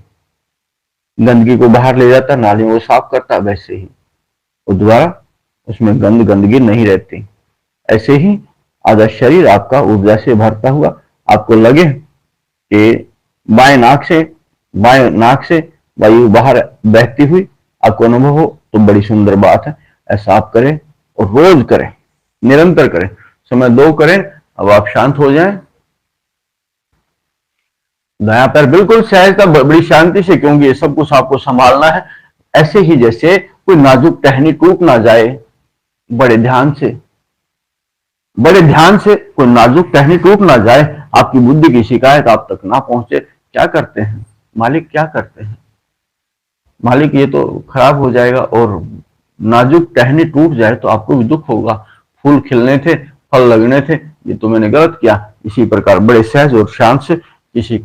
गंदगी को बाहर ले जाता है, नालियों को साफ करता है, वैसे ही वो दोबारा उसमें गंदगी नहीं रहती। ऐसे ही आधा शरीर आपका ऊर्जा से भरता हुआ, आपको लगे कि बाएं नाक से वायु बाहर बहती हुई आपको अनुभव हो, तो बड़ी सुंदर बात है। ऐसा आप करें और रोज करें, निरंतर करें, समय 2 करें। अब आप शांत हो जाएं। दायां पैर बिल्कुल सहजता, बड़ी शांति से, क्योंकि ये सब कुछ आपको संभालना है। ऐसे ही जैसे कोई नाजुक टहनी टूट ना जाए, बड़े ध्यान से कोई नाजुक टहनी टूट ना जाए, आपकी बुद्धि की शिकायत आप तक ना पहुंचे। क्या करते हैं मालिक, क्या करते हैं मालिक, ये तो खराब हो जाएगा, और नाजुक टहनी टूट जाए तो आपको भी दुख होगा। फूल खिलने थे, फल लगने थे, ये तो मैंने गलत किया। इसी प्रकार बड़े सहज और शांत से, किसी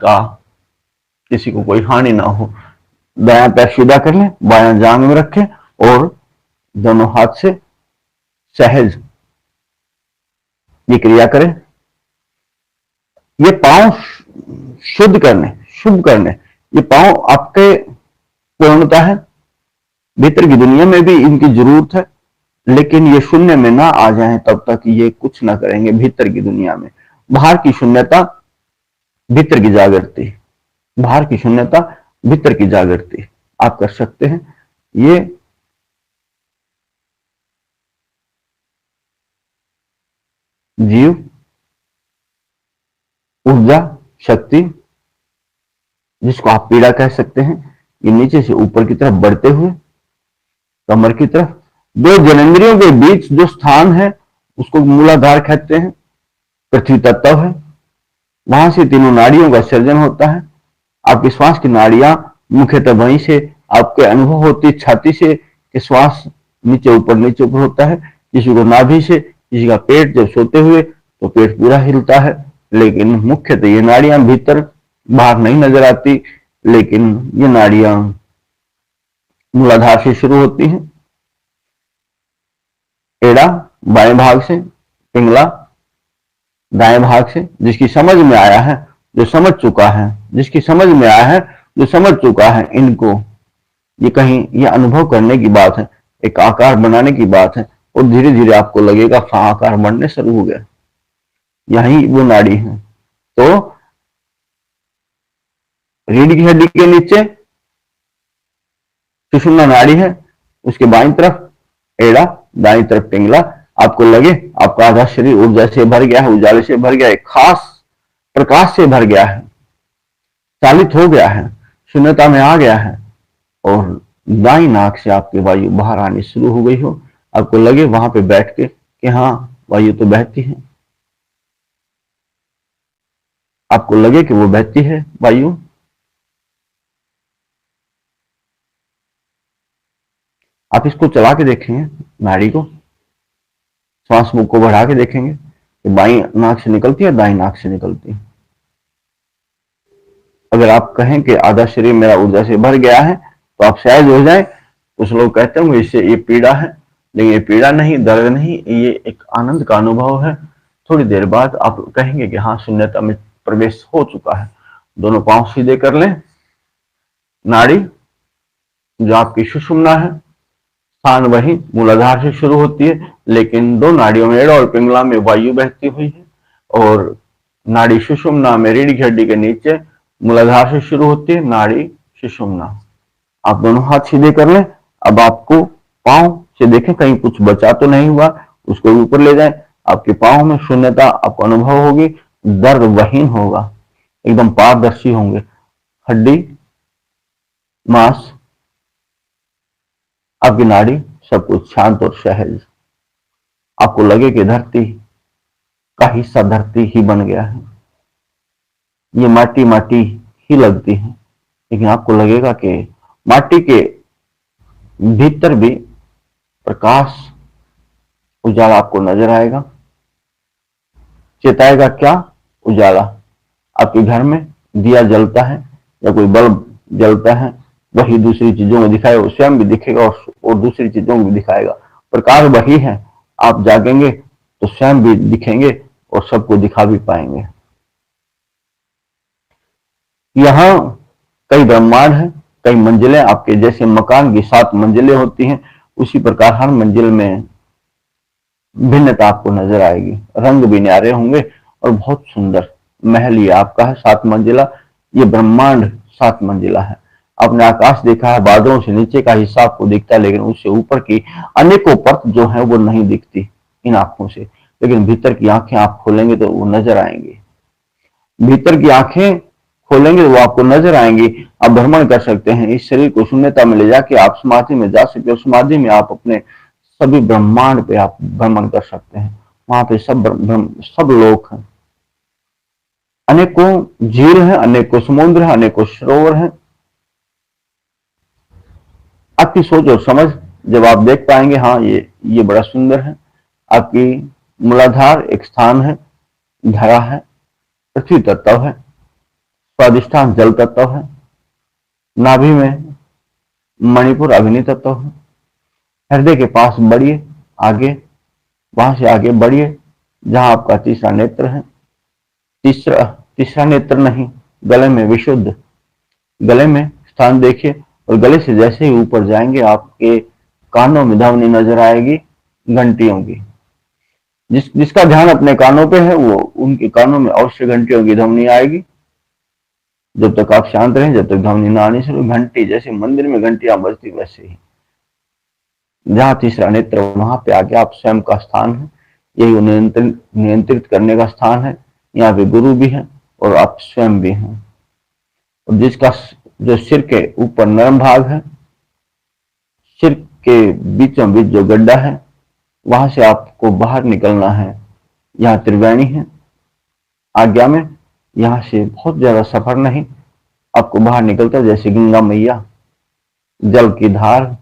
को कोई हानि ना हो। दायां पैर सीधा कर लें, बायां जांघ में रखें और दोनों हाथ से सहज ये क्रिया करें। ये पांव शुभ करने, ये पांव आपके पूर्णता है। भीतर की दुनिया में भी इनकी जरूरत है, लेकिन ये शून्य में ना आ जाएं तब तक ये कुछ ना करेंगे भीतर की दुनिया में। बाहर की शून्यता, भीतर की जागृति, बाहर की शून्यता, भीतर की जागृति आप कर सकते हैं। ये जीव, ऊर्जा, शक्ति, जिसको आप पीड़ा कह सकते हैं, ये नीचे से ऊपर की तरफ बढ़ते हुए कमर की तरफ, दो जननेंद्रियों के बीच जो स्थान है उसको मूलाधार कहते हैं, पृथ्वी तत्व है। वहां से तीनों नाड़ियों का सर्जन होता है। आपकी श्वास की नाड़ियां मुख्यतः वहीं से आपके अनुभव होती है, छाती से कि श्वास नीचे ऊपर होता है। किसी को नाभि से, किसी का पेट, जब सोते हुए तो पेट पूरा हिलता है, लेकिन मुख्यतः ये नाड़ियां भीतर बाहर नहीं नजर आती, लेकिन ये नाड़ियां मूलाधार से शुरू होती हैं। एड़ा बाएं भाग से, पिंगला दाएं भाग से। जिसकी समझ में आया है, जो समझ चुका है, जिसकी समझ में आया है, जो समझ चुका है, इनको ये कहीं ये अनुभव करने की बात है, एक आकार बनाने की बात है, और धीरे धीरे आपको लगेगा आकार बनने शुरू हो गया, यही वो नाड़ी है। तो रीढ़ की हड्डी के नीचे सुषुम्ना नाड़ी है, उसके बाईं तरफ एड़ा, दाईं तरफ पिंगला। आपको लगे आपका आधा शरीर ऊर्जा से भर गया है, उजाले से भर गया है, खास प्रकाश से भर गया है, चालित हो गया है, शून्यता में आ गया है, और दाई नाक से आपकी वायु बाहर आनी शुरू हो गई हो। आपको लगे वहां पे बैठ के कि हाँ वायु तो बहती है, आपको लगे कि वो बहती है वायु। आप इसको चला के देखेंगे, नाड़ी को, श्वास मुख को बढ़ा के देखेंगे कि बाई नाक से निकलती है, दाई नाक से निकलती है। अगर आप कहें कि आधा शरीर मेरा ऊर्जा से भर गया है तो आप सहज हो जाए। कुछ लोग कहते होंगे इससे ये पीड़ा है, लेकिन ये पीड़ा नहीं, दर्द नहीं, ये एक आनंद का अनुभव है। थोड़ी देर बाद आप कहेंगे कि हाँ शून्यता में प्रवेश हो चुका है। दोनों पांव सीधे कर लें। नाड़ी जो आपकी सुषुम्ना है, स्थान वही मूलाधार से शुरू होती है, लेकिन दो नाड़ियों में एड़ा और पिंगला में वायु बहती हुई है, और नाड़ी सुषुम्ना में रीढ़ की हड्डी के नीचे मूलाधार से शुरू होती है, नाड़ी सुषुम्ना। आप दोनों हाथ सीधे कर लें। अब आपको पांव से देखें कहीं कुछ बचा तो नहीं हुआ, उसको ऊपर ले जाएं। आपके पांव में शून्यता आपको अनुभव होगी, दर्द वहीन होगा, एकदम पारदर्शी होंगे, हड्डी, मांस, आपकी नाड़ी, सब कुछ शांत और सहज। आपको लगे कि धरती का हिस्सा धरती ही बन गया है, ये माटी माटी ही लगती है, लेकिन आपको लगेगा कि माटी के भीतर भी प्रकाश, उजाला आपको नजर आएगा। चेताएगा क्या? उजाला। आपके घर में दिया जलता है या कोई बल्ब जलता है, वही दूसरी चीजों को दिखाएगा, स्वयं भी दिखेगा और दूसरी चीजों को भी दिखाएगा। प्रकाश वही है। आप जागेंगे तो स्वयं भी दिखेंगे और सबको दिखा भी पाएंगे। यहाँ कई ब्रह्मांड है, कई मंजिलें, आपके जैसे मकान की 7 मंजिलें होती हैं, उसी प्रकार हर मंजिल में भिन्नता आपको नजर आएगी। रंग भी न्यारे होंगे और बहुत सुंदर महल ये आपका है 7 मंजिला। ये ब्रह्मांड 7 मंजिला है। आपने आकाश देखा है, बादलों से नीचे का हिस्सा आपको दिखता है, लेकिन उससे ऊपर की अनेकों परत जो है वो नहीं दिखती इन आंखों से, लेकिन भीतर की आंखें आप खोलेंगे तो वो नजर आएंगी। भीतर की आंखें खोलेंगे तो वो आपको नजर आएंगी। आप भ्रमण कर सकते हैं, इस शरीर को शून्यता में ले जाके आप समाधि में जा सकते हो। समाधि में आप अपने सभी ब्रह्मांड पे आप भ्रमण कर सकते हैं। वहां पे सब लोग हैं, अनेकों झील हैं, अनेकों समुद्र हैं, अनेकों सरोवर हैं। आपकी सोच और समझ जब आप देख पाएंगे हाँ ये बड़ा सुंदर है। आपकी मूलाधार एक स्थान है, धरा है, पृथ्वी तत्व है, स्वादिष्ठान जल तत्व है, नाभि में मणिपुर अग्नि तत्व है। हृदय के पास बढ़िए आगे, वहां से आगे बढ़िए जहां आपका तीसरा नेत्र है। तीसरा नेत्र नहीं, गले में विशुद्ध, गले में स्थान देखिए और गले से जैसे ही ऊपर जाएंगे आपके कानों में ध्वनि नजर आएगी घंटियों की। जिसका ध्यान अपने कानों पे है वो उनके कानों में अवश्य घंटियों की ध्वनि आएगी। जब तक आप शांत रहें, जब तक ध्वनि ना आनी शुरू, घंटी जैसे मंदिर में घंटियां बजती वैसे ही। जहां तीसरा नेत्र वहां पे आके आप स्वयं का स्थान है, यही नियंत्रित करने का स्थान है। यहाँ पे गुरु भी है और आप स्वयं भी हैं। और जिसका जो सिर के ऊपर नरम भाग है, सिर के बीचों बीच जो गड्ढा है, वहां से आपको बाहर निकलना है। यहाँ त्रिवेणी है आज्ञा में, यहाँ से बहुत ज्यादा सफर नहीं, आपको बाहर निकलता जैसे गंगा मैया जल की धार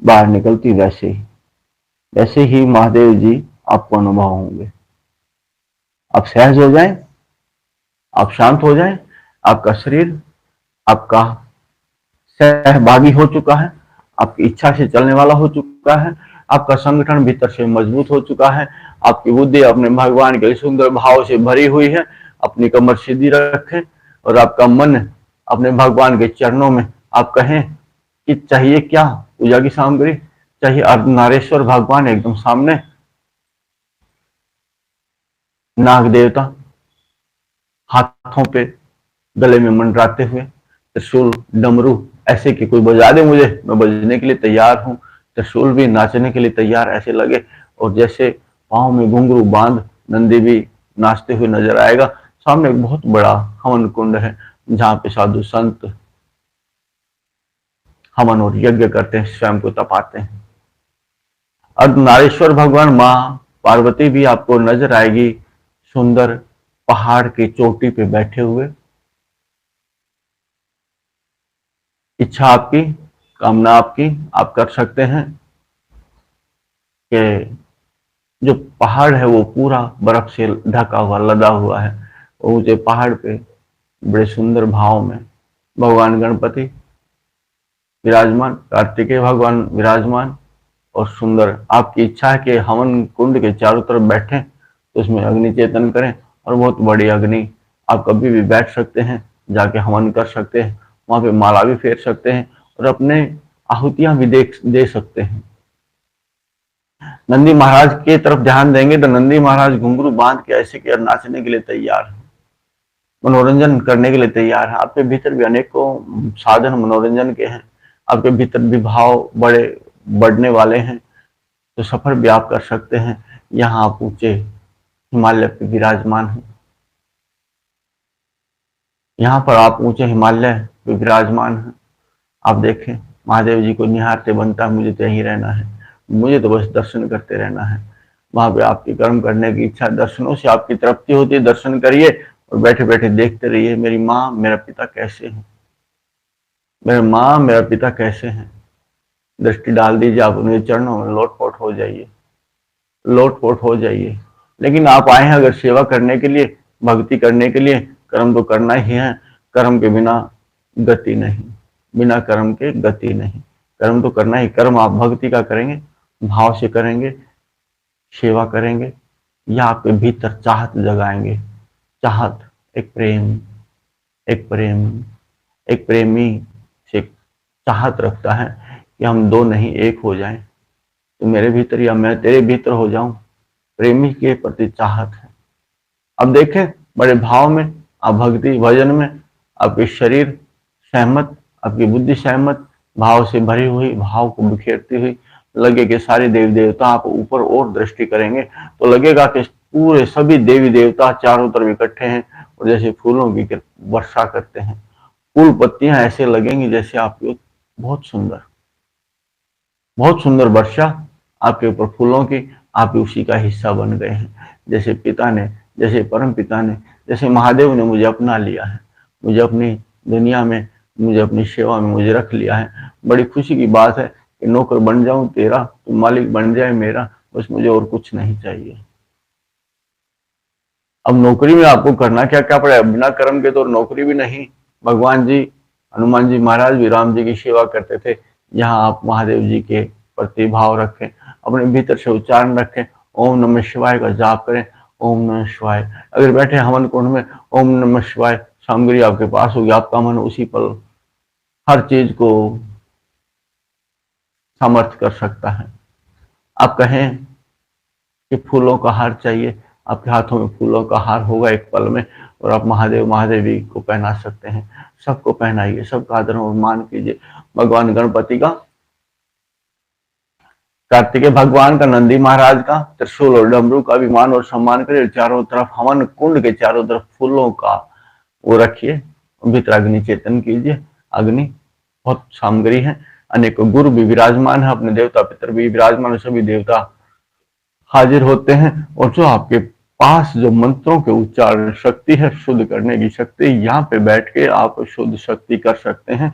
बाहर निकलती वैसे ही महादेव जी आपको अनुभव होंगे। आप सहज हो जाएं, आप शांत हो जाएं, आपका शरीर आपका सहभागी हो चुका है, आपकी इच्छा से चलने वाला हो चुका है, आपका संगठन भीतर से मजबूत हो चुका है, आपकी बुद्धि अपने भगवान के सुंदर भाव से भरी हुई है। अपनी कमर सीधी रखें और आपका मन अपने भगवान के चरणों में आप कहें कि चाहिए क्या पूजा की सामग्री, चाहिए अर्धनारेश्वर भगवान एकदम सामने, नाग देवता हाथों पे गले में मंडराते हुए, त्रिशूल डमरू ऐसे कि कोई बजा दे मुझे, मैं बजने के लिए तैयार हूँ, त्रिशूल भी नाचने के लिए तैयार ऐसे लगे। और जैसे पाँव में घुंघरू बांध नंदी भी नाचते हुए नजर आएगा। सामने एक बहुत बड़ा हवन कुंड है जहाँ पे साधु संत हवन और यज्ञ करते हैं, स्वयं को तपाते हैं। अर्धनारेश्वर भगवान माँ पार्वती भी आपको नजर आएगी, सुंदर पहाड़ की चोटी पे बैठे हुए। इच्छा आपकी, कामना आपकी, आप कर सकते हैं कि जो पहाड़ है वो पूरा बर्फ से ढका हुआ लदा हुआ है। ऊंचे पहाड़ पे बड़े सुंदर भाव में भगवान गणपति विराजमान, कार्तिकेय भगवान विराजमान और सुंदर। आपकी इच्छा है कि हवन कुंड के चारों तरफ बैठें तो उसमें अग्नि चेतन करें, और बहुत बड़ी अग्नि, आप कभी भी बैठ सकते हैं, जाके हवन कर सकते हैं, वहां पे माला भी फेर सकते हैं और अपने आहुतियां भी दे सकते हैं। नंदी महाराज की तरफ ध्यान देंगे तो नंदी महाराज घुंघरू बांध के ऐसे कि नाचने के लिए तैयार है, मनोरंजन करने के लिए तैयार है। आपके भीतर भी अनेकों साधन मनोरंजन के हैं, आपके भीतर भी भाव बड़े बढ़ने वाले हैं, तो सफर भी आप कर सकते हैं। यहाँ आप ऊंचे हिमालय पे विराजमान हैं, यहाँ पर आप ऊंचे हिमालय पे विराजमान हैं। आप देखें महादेव जी को निहारते बनता है मुझे तो यहीं रहना है, मुझे तो बस दर्शन करते रहना है। वहां पे आपकी कर्म करने की इच्छा, दर्शनों से आपकी तृप्ति होती है। दर्शन करिए और बैठे बैठे देखते रहिए मेरी माँ मेरा पिता कैसे हैं, मेरे माँ मेरा पिता कैसे हैं। दृष्टि डाल दीजिए, आप उनके चरणों में लोटपोट हो जाइए, लोटपोट हो जाइए। लेकिन आप आए हैं अगर सेवा करने के लिए, भक्ति करने के लिए, कर्म तो करना ही है। कर्म के बिना गति नहीं, बिना कर्म के गति नहीं। कर्म तो करना ही, कर्म आप भक्ति का करेंगे, भाव से करेंगे, सेवा करेंगे, या आपके भीतर चाहत जगाएंगे। चाहत, एक प्रेम, एक प्रेम, एक प्रेमी से चाहत रखता है कि हम दो नहीं एक हो जाएं, तो मेरे भीतर या मैं तेरे भीतर हो जाऊं। प्रेमी के प्रति चाहत है। अब देखें बड़े भाव में, आप भक्ति भजन में, आपके शरीर सहमत, आपकी बुद्धि सहमत, भाव से भरी हुई, भाव को बिखेरती हुई, लगे कि सारे देवी देवता आप ऊपर और दृष्टि करेंगे तो लगेगा कि पूरे सभी देवी देवता चारों तरफ इकट्ठे हैं और जैसे फूलों की वर्षा करते हैं। फूल पत्तियां ऐसे लगेंगी जैसे आपकी बहुत सुंदर, बहुत सुंदर वर्षा आपके ऊपर फूलों की, आप उसी का हिस्सा बन गए हैं। जैसे पिता ने, जैसे परम पिता ने, जैसे महादेव ने मुझे अपना लिया है, मुझे अपनी दुनिया में, मुझे अपनी सेवा में मुझे रख लिया है। बड़ी खुशी की बात है कि नौकर बन जाऊं तेरा तो मालिक बन जाए मेरा, बस मुझे और कुछ नहीं चाहिए। अब नौकरी में आपको करना क्या क्या पड़ेगा, बिना कर्म के तो नौकरी भी नहीं। भगवान जी, हनुमान जी महाराज भी राम जी की सेवा करते थे। यहाँ आप महादेव जी के प्रति भाव रखें, अपने भीतर से उच्चारण रखें, ओम नमः शिवाय का जाप करें। ओम नमः शिवाय, अगर बैठे हवन कुंड में ओम नमः शिवाय सामग्री आपके पास होगी, आपका मन उसी पल हर चीज को समर्थ कर सकता है। आप कहें कि फूलों का हार चाहिए, आपके हाथों में फूलों का हार होगा एक पल में, और आप महादेव महादेवी को पहना सकते हैं। सबको पहनाइए, सबका आदर और मान कीजिए। भगवान गणपति का, कार्तिकेय भगवान का, नंदी महाराज का, त्रिशूल और डमरू का भी मान और सम्मान करिए। चारों तरफ हवन कुंड के चारों तरफ फूलों का वो रखिए, भीतर अग्नि चेतन कीजिए। अग्नि बहुत सामग्री है, अनेक गुरु भी विराजमान है, अपने देवता पितर भी विराजमान है, सभी देवता हाजिर होते हैं। और जो आपके पास जो मंत्रों के उच्चारण शक्ति है, शुद्ध करने की शक्ति, यहाँ पे बैठ के आप शुद्ध शक्ति कर सकते हैं।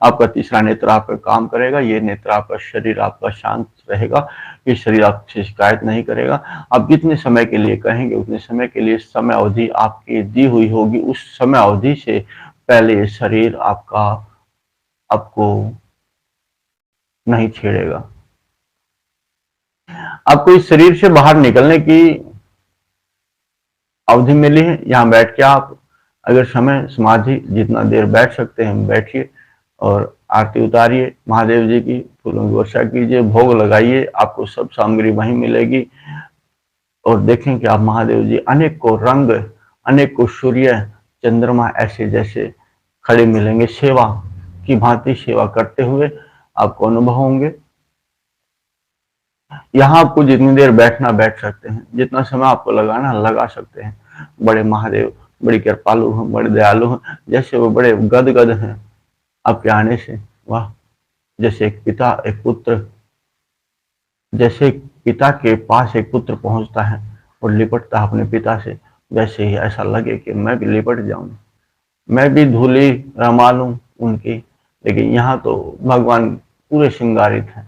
आपका तीसरा नेत्र आपका काम करेगा, ये नेत्र आपका शरीर आपका शांत रहेगा, ये शरीर आपसे शिकायत नहीं करेगा। आप जितने समय के लिए कहेंगे उतने समय के लिए समय अवधि आपकी दी हुई होगी, उस समय अवधि से पहले शरीर आपका आपको नहीं छेड़ेगा। आपको इस शरीर से बाहर निकलने की अवधि मिली है। यहाँ बैठ के आप अगर समय समाधि जितना देर बैठ सकते हैं बैठिए, और आरती उतारिए, महादेव जी की फूलों की वर्षा कीजिए, भोग लगाइए, आपको सब सामग्री वहीं मिलेगी। और देखें कि आप महादेव जी अनेक को रंग, अनेक को सूर्य चंद्रमा ऐसे जैसे खड़े मिलेंगे, सेवा की भांति सेवा करते हुए आपको अनुभव होंगे। यहाँ आपको जितनी देर बैठना बैठ सकते हैं, जितना समय आपको लगाना लगा सकते हैं। बड़े महादेव बड़ी कृपालु हैं, बड़े दयालु हैं, जैसे वो बड़े गदगद हैं आपके आने से। वाह, जैसे एक पिता एक पुत्र, जैसे पिता के पास एक पुत्र पहुंचता है और लिपटता है अपने पिता से, वैसे ही ऐसा लगे कि मैं भी लिपट जाऊं, मैं भी धूली रमा लूं उनकी। लेकिन यहाँ तो भगवान पूरे श्रृंगारित हैं।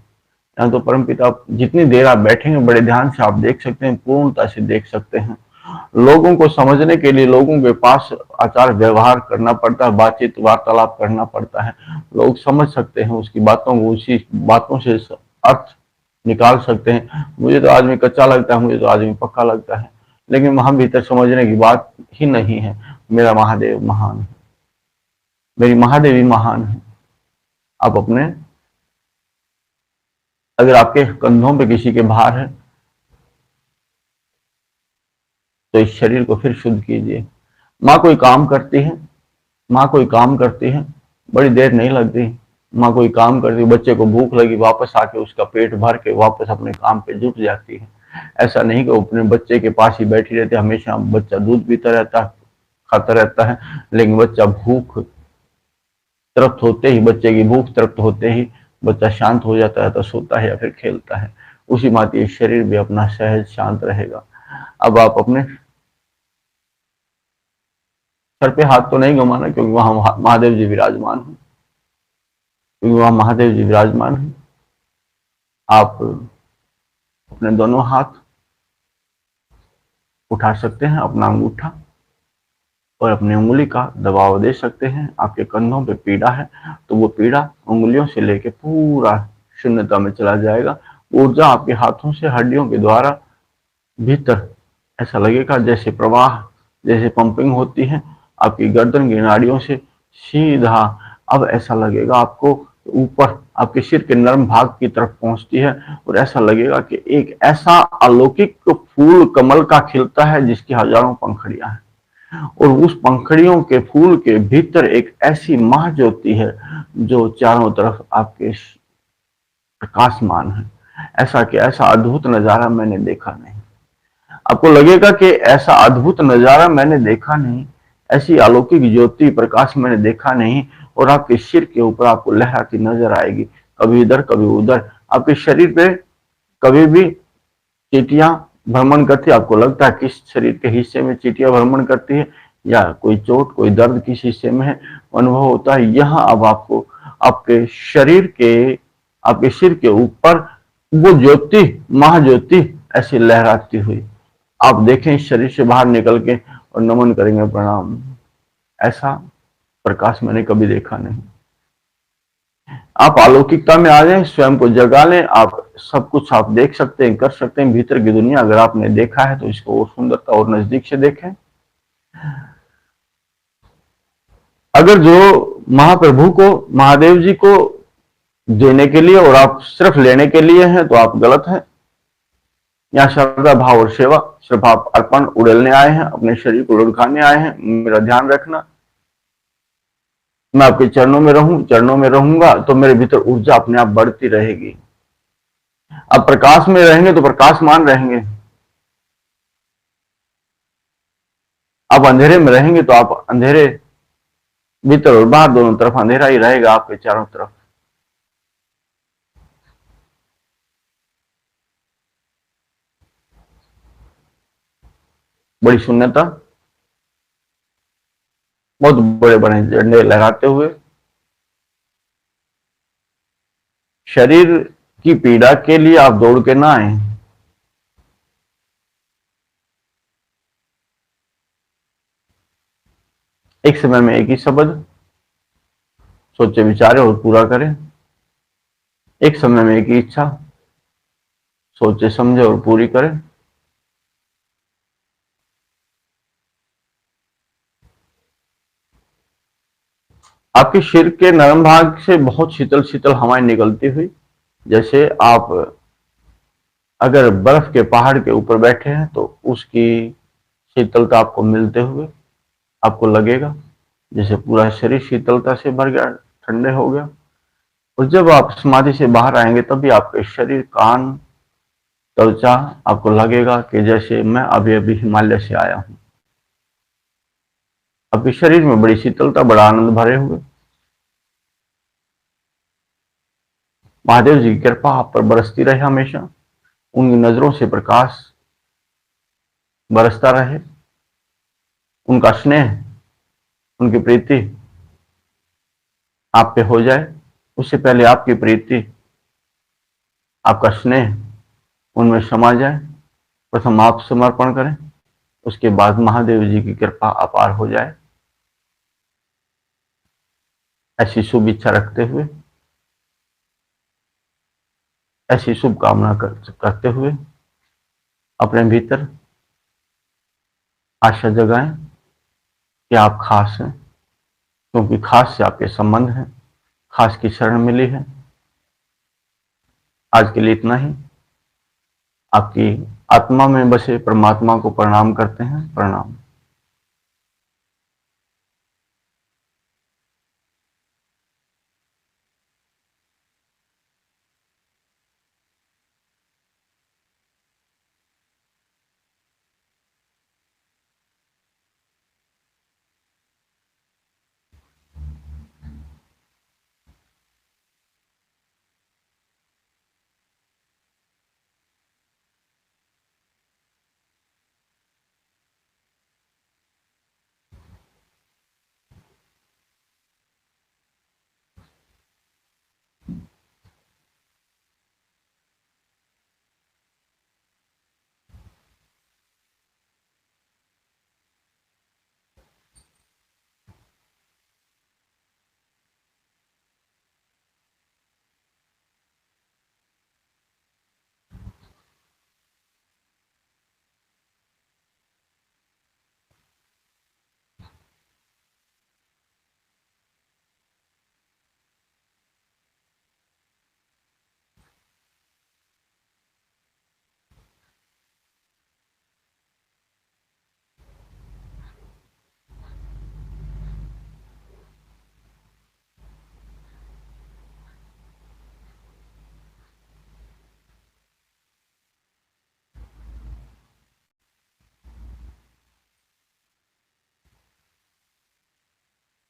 यहाँ तो परमपिता, जितनी देर आप बैठेंगे बड़े ध्यान से आप देख सकते हैं, पूर्णता से देख सकते हैं। लोगों को समझने के लिए लोगों के पास आचार व्यवहार करना पड़ता है, बातचीत वार्तालाप करना पड़ता है। लोग समझ सकते हैं उसकी बातों को, उसी बातों से अर्थ निकाल सकते हैं। मुझे तो आदमी कच्चा लगता है, मुझे तो आदमी पक्का लगता है, लेकिन वहां भीतर समझने की बात ही नहीं है। मेरा महादेव महान है, मेरी महादेवी महान है। आप अपने, अगर आपके कंधों पे किसी के भार है तो इस शरीर को फिर शुद्ध कीजिए। माँ कोई काम करती है, माँ कोई काम करती है, बड़ी देर नहीं लगती। माँ कोई काम करती, बच्चे को भूख लगी, वापस आके उसका पेट भर के वापस अपने काम पे जुट जाती है। ऐसा नहीं कि वो अपने बच्चे के पास ही बैठी रहती है, हमेशा बच्चा दूध पीता रहता है, खाता रहता है, लेकिन बच्चा भूख तृप्त होते ही, बच्चे की भूख तृप्त होते ही बच्चा शांत हो जाता है, तो सोता है या फिर खेलता है। उसी भांति शरीर भी अपना सहज शांत रहेगा। अब आप अपने सर पे हाथ तो नहीं घुमाना, क्योंकि वहां महादेव जी विराजमान है, क्योंकि वहां महादेव जी विराजमान है। आप अपने दोनों हाथ उठा सकते हैं, अपना अंगूठा और अपनी उंगली का दबाव दे सकते हैं। आपके कंधों पे पीड़ा है तो वो पीड़ा उंगलियों से लेके पूरा शून्यता में चला जाएगा। ऊर्जा आपके हाथों से हड्डियों के द्वारा भीतर ऐसा लगेगा जैसे प्रवाह, जैसे पंपिंग होती है आपकी गर्दन की नाड़ियों से सीधा। अब ऐसा लगेगा आपको ऊपर आपके सिर के नर्म भाग की तरफ पहुंचती है, और ऐसा लगेगा कि एक ऐसा अलौकिक फूल कमल का खिलता है जिसकी हजारों पंखड़ियां हैं, और उस पंखड़ियों के फूल के भीतर एक ऐसी महाज्योति है जो चारों तरफ आपके प्रकाशमान है। ऐसा कि ऐसा अद्भुत नजारा मैंने देखा नहीं। आपको लगेगा कि ऐसा अद्भुत नजारा मैंने देखा नहीं, ऐसी अलौकिक ज्योति प्रकाश मैंने देखा नहीं, और आपके सिर के ऊपर आपको लहराती नजर आएगी, कभी इधर कभी उधर। आपके शरीर पे कभी भी चींटियां भ्रमण करती है, आपको लगता है किस शरीर के हिस्से में चींटियां भ्रमण करती है, या कोई चोट कोई दर्द किस हिस्से में है, अनुभव होता है। यहाँ अब आपको आपके शरीर के, आपके सिर के ऊपर वो ज्योति, महाज्योति ऐसी लहराती हुई आप देखें इस शरीर से बाहर निकल के, और नमन करेंगे, प्रणाम। ऐसा प्रकाश मैंने कभी देखा नहीं। आप अलौकिकता में आ जाएं, स्वयं को जगा लें, आप सब कुछ आप देख सकते हैं, कर सकते हैं। भीतर की दुनिया अगर आपने देखा है तो इसको और सुंदरता और नजदीक से देखें। अगर जो महाप्रभु को, महादेव जी को देने के लिए और आप सिर्फ लेने के लिए हैं तो आप गलत हैं। यहाँ श्रद्धा भाव और सेवा, सिर्फ आप अर्पण उड़ेलने आए हैं, अपने शरीर को लुढ़काने आए हैं। मेरा ध्यान रखना, मैं आपके चरणों में रहूं, चरणों में रहूंगा तो मेरे भीतर ऊर्जा अपने आप बढ़ती रहेगी। आप प्रकाश में रहेंगे तो प्रकाशमान रहेंगे, आप अंधेरे में रहेंगे तो आप अंधेरे, भीतर और बाहर दोनों तरफ अंधेरा ही रहेगा आपके चारों तरफ। बड़ी शून्यता, बहुत बड़े बड़े झंडे लगाते हुए, शरीर की पीड़ा के लिए आप दौड़ के ना आए। एक समय में एक ही शब्द सोचे विचारे और पूरा करें। एक समय में एक ही इच्छा सोचे समझे और पूरी करें। आपके सिर के नरम भाग से बहुत शीतल शीतल हवाएं निकलती हुई, जैसे आप अगर बर्फ के पहाड़ के ऊपर बैठे हैं तो उसकी शीतलता आपको मिलते हुए आपको लगेगा जैसे पूरा शरीर शीतलता से भर गया, ठंडे हो गया। और जब आप समाधि से बाहर आएंगे तभी आपके शरीर, कान, त्वचा आपको लगेगा कि जैसे मैं अभी अभी हिमालय से आया हूं। आपके शरीर में बड़ी शीतलता, बड़ा आनंद भरे हुए। महादेव जी की कृपा आप पर बरसती रहे, हमेशा उनकी नजरों से प्रकाश बरसता रहे, उनका स्नेह, उनकी प्रीति आप पे हो जाए। उससे पहले आपकी प्रीति, आपका स्नेह उनमें समा जाए। प्रथम आप समर्पण करें, उसके बाद महादेव जी की कृपा अपार हो जाए। ऐसी शुभ इच्छा रखते हुए, ऐसी शुभकामना करते हुए अपने भीतर आशा जगाएं कि आप खास हैं, क्योंकि खास से आपके संबंध हैं, खास की शरण मिली है। आज के लिए इतना ही। आपकी आत्मा में बसे परमात्मा को प्रणाम करते हैं। प्रणाम।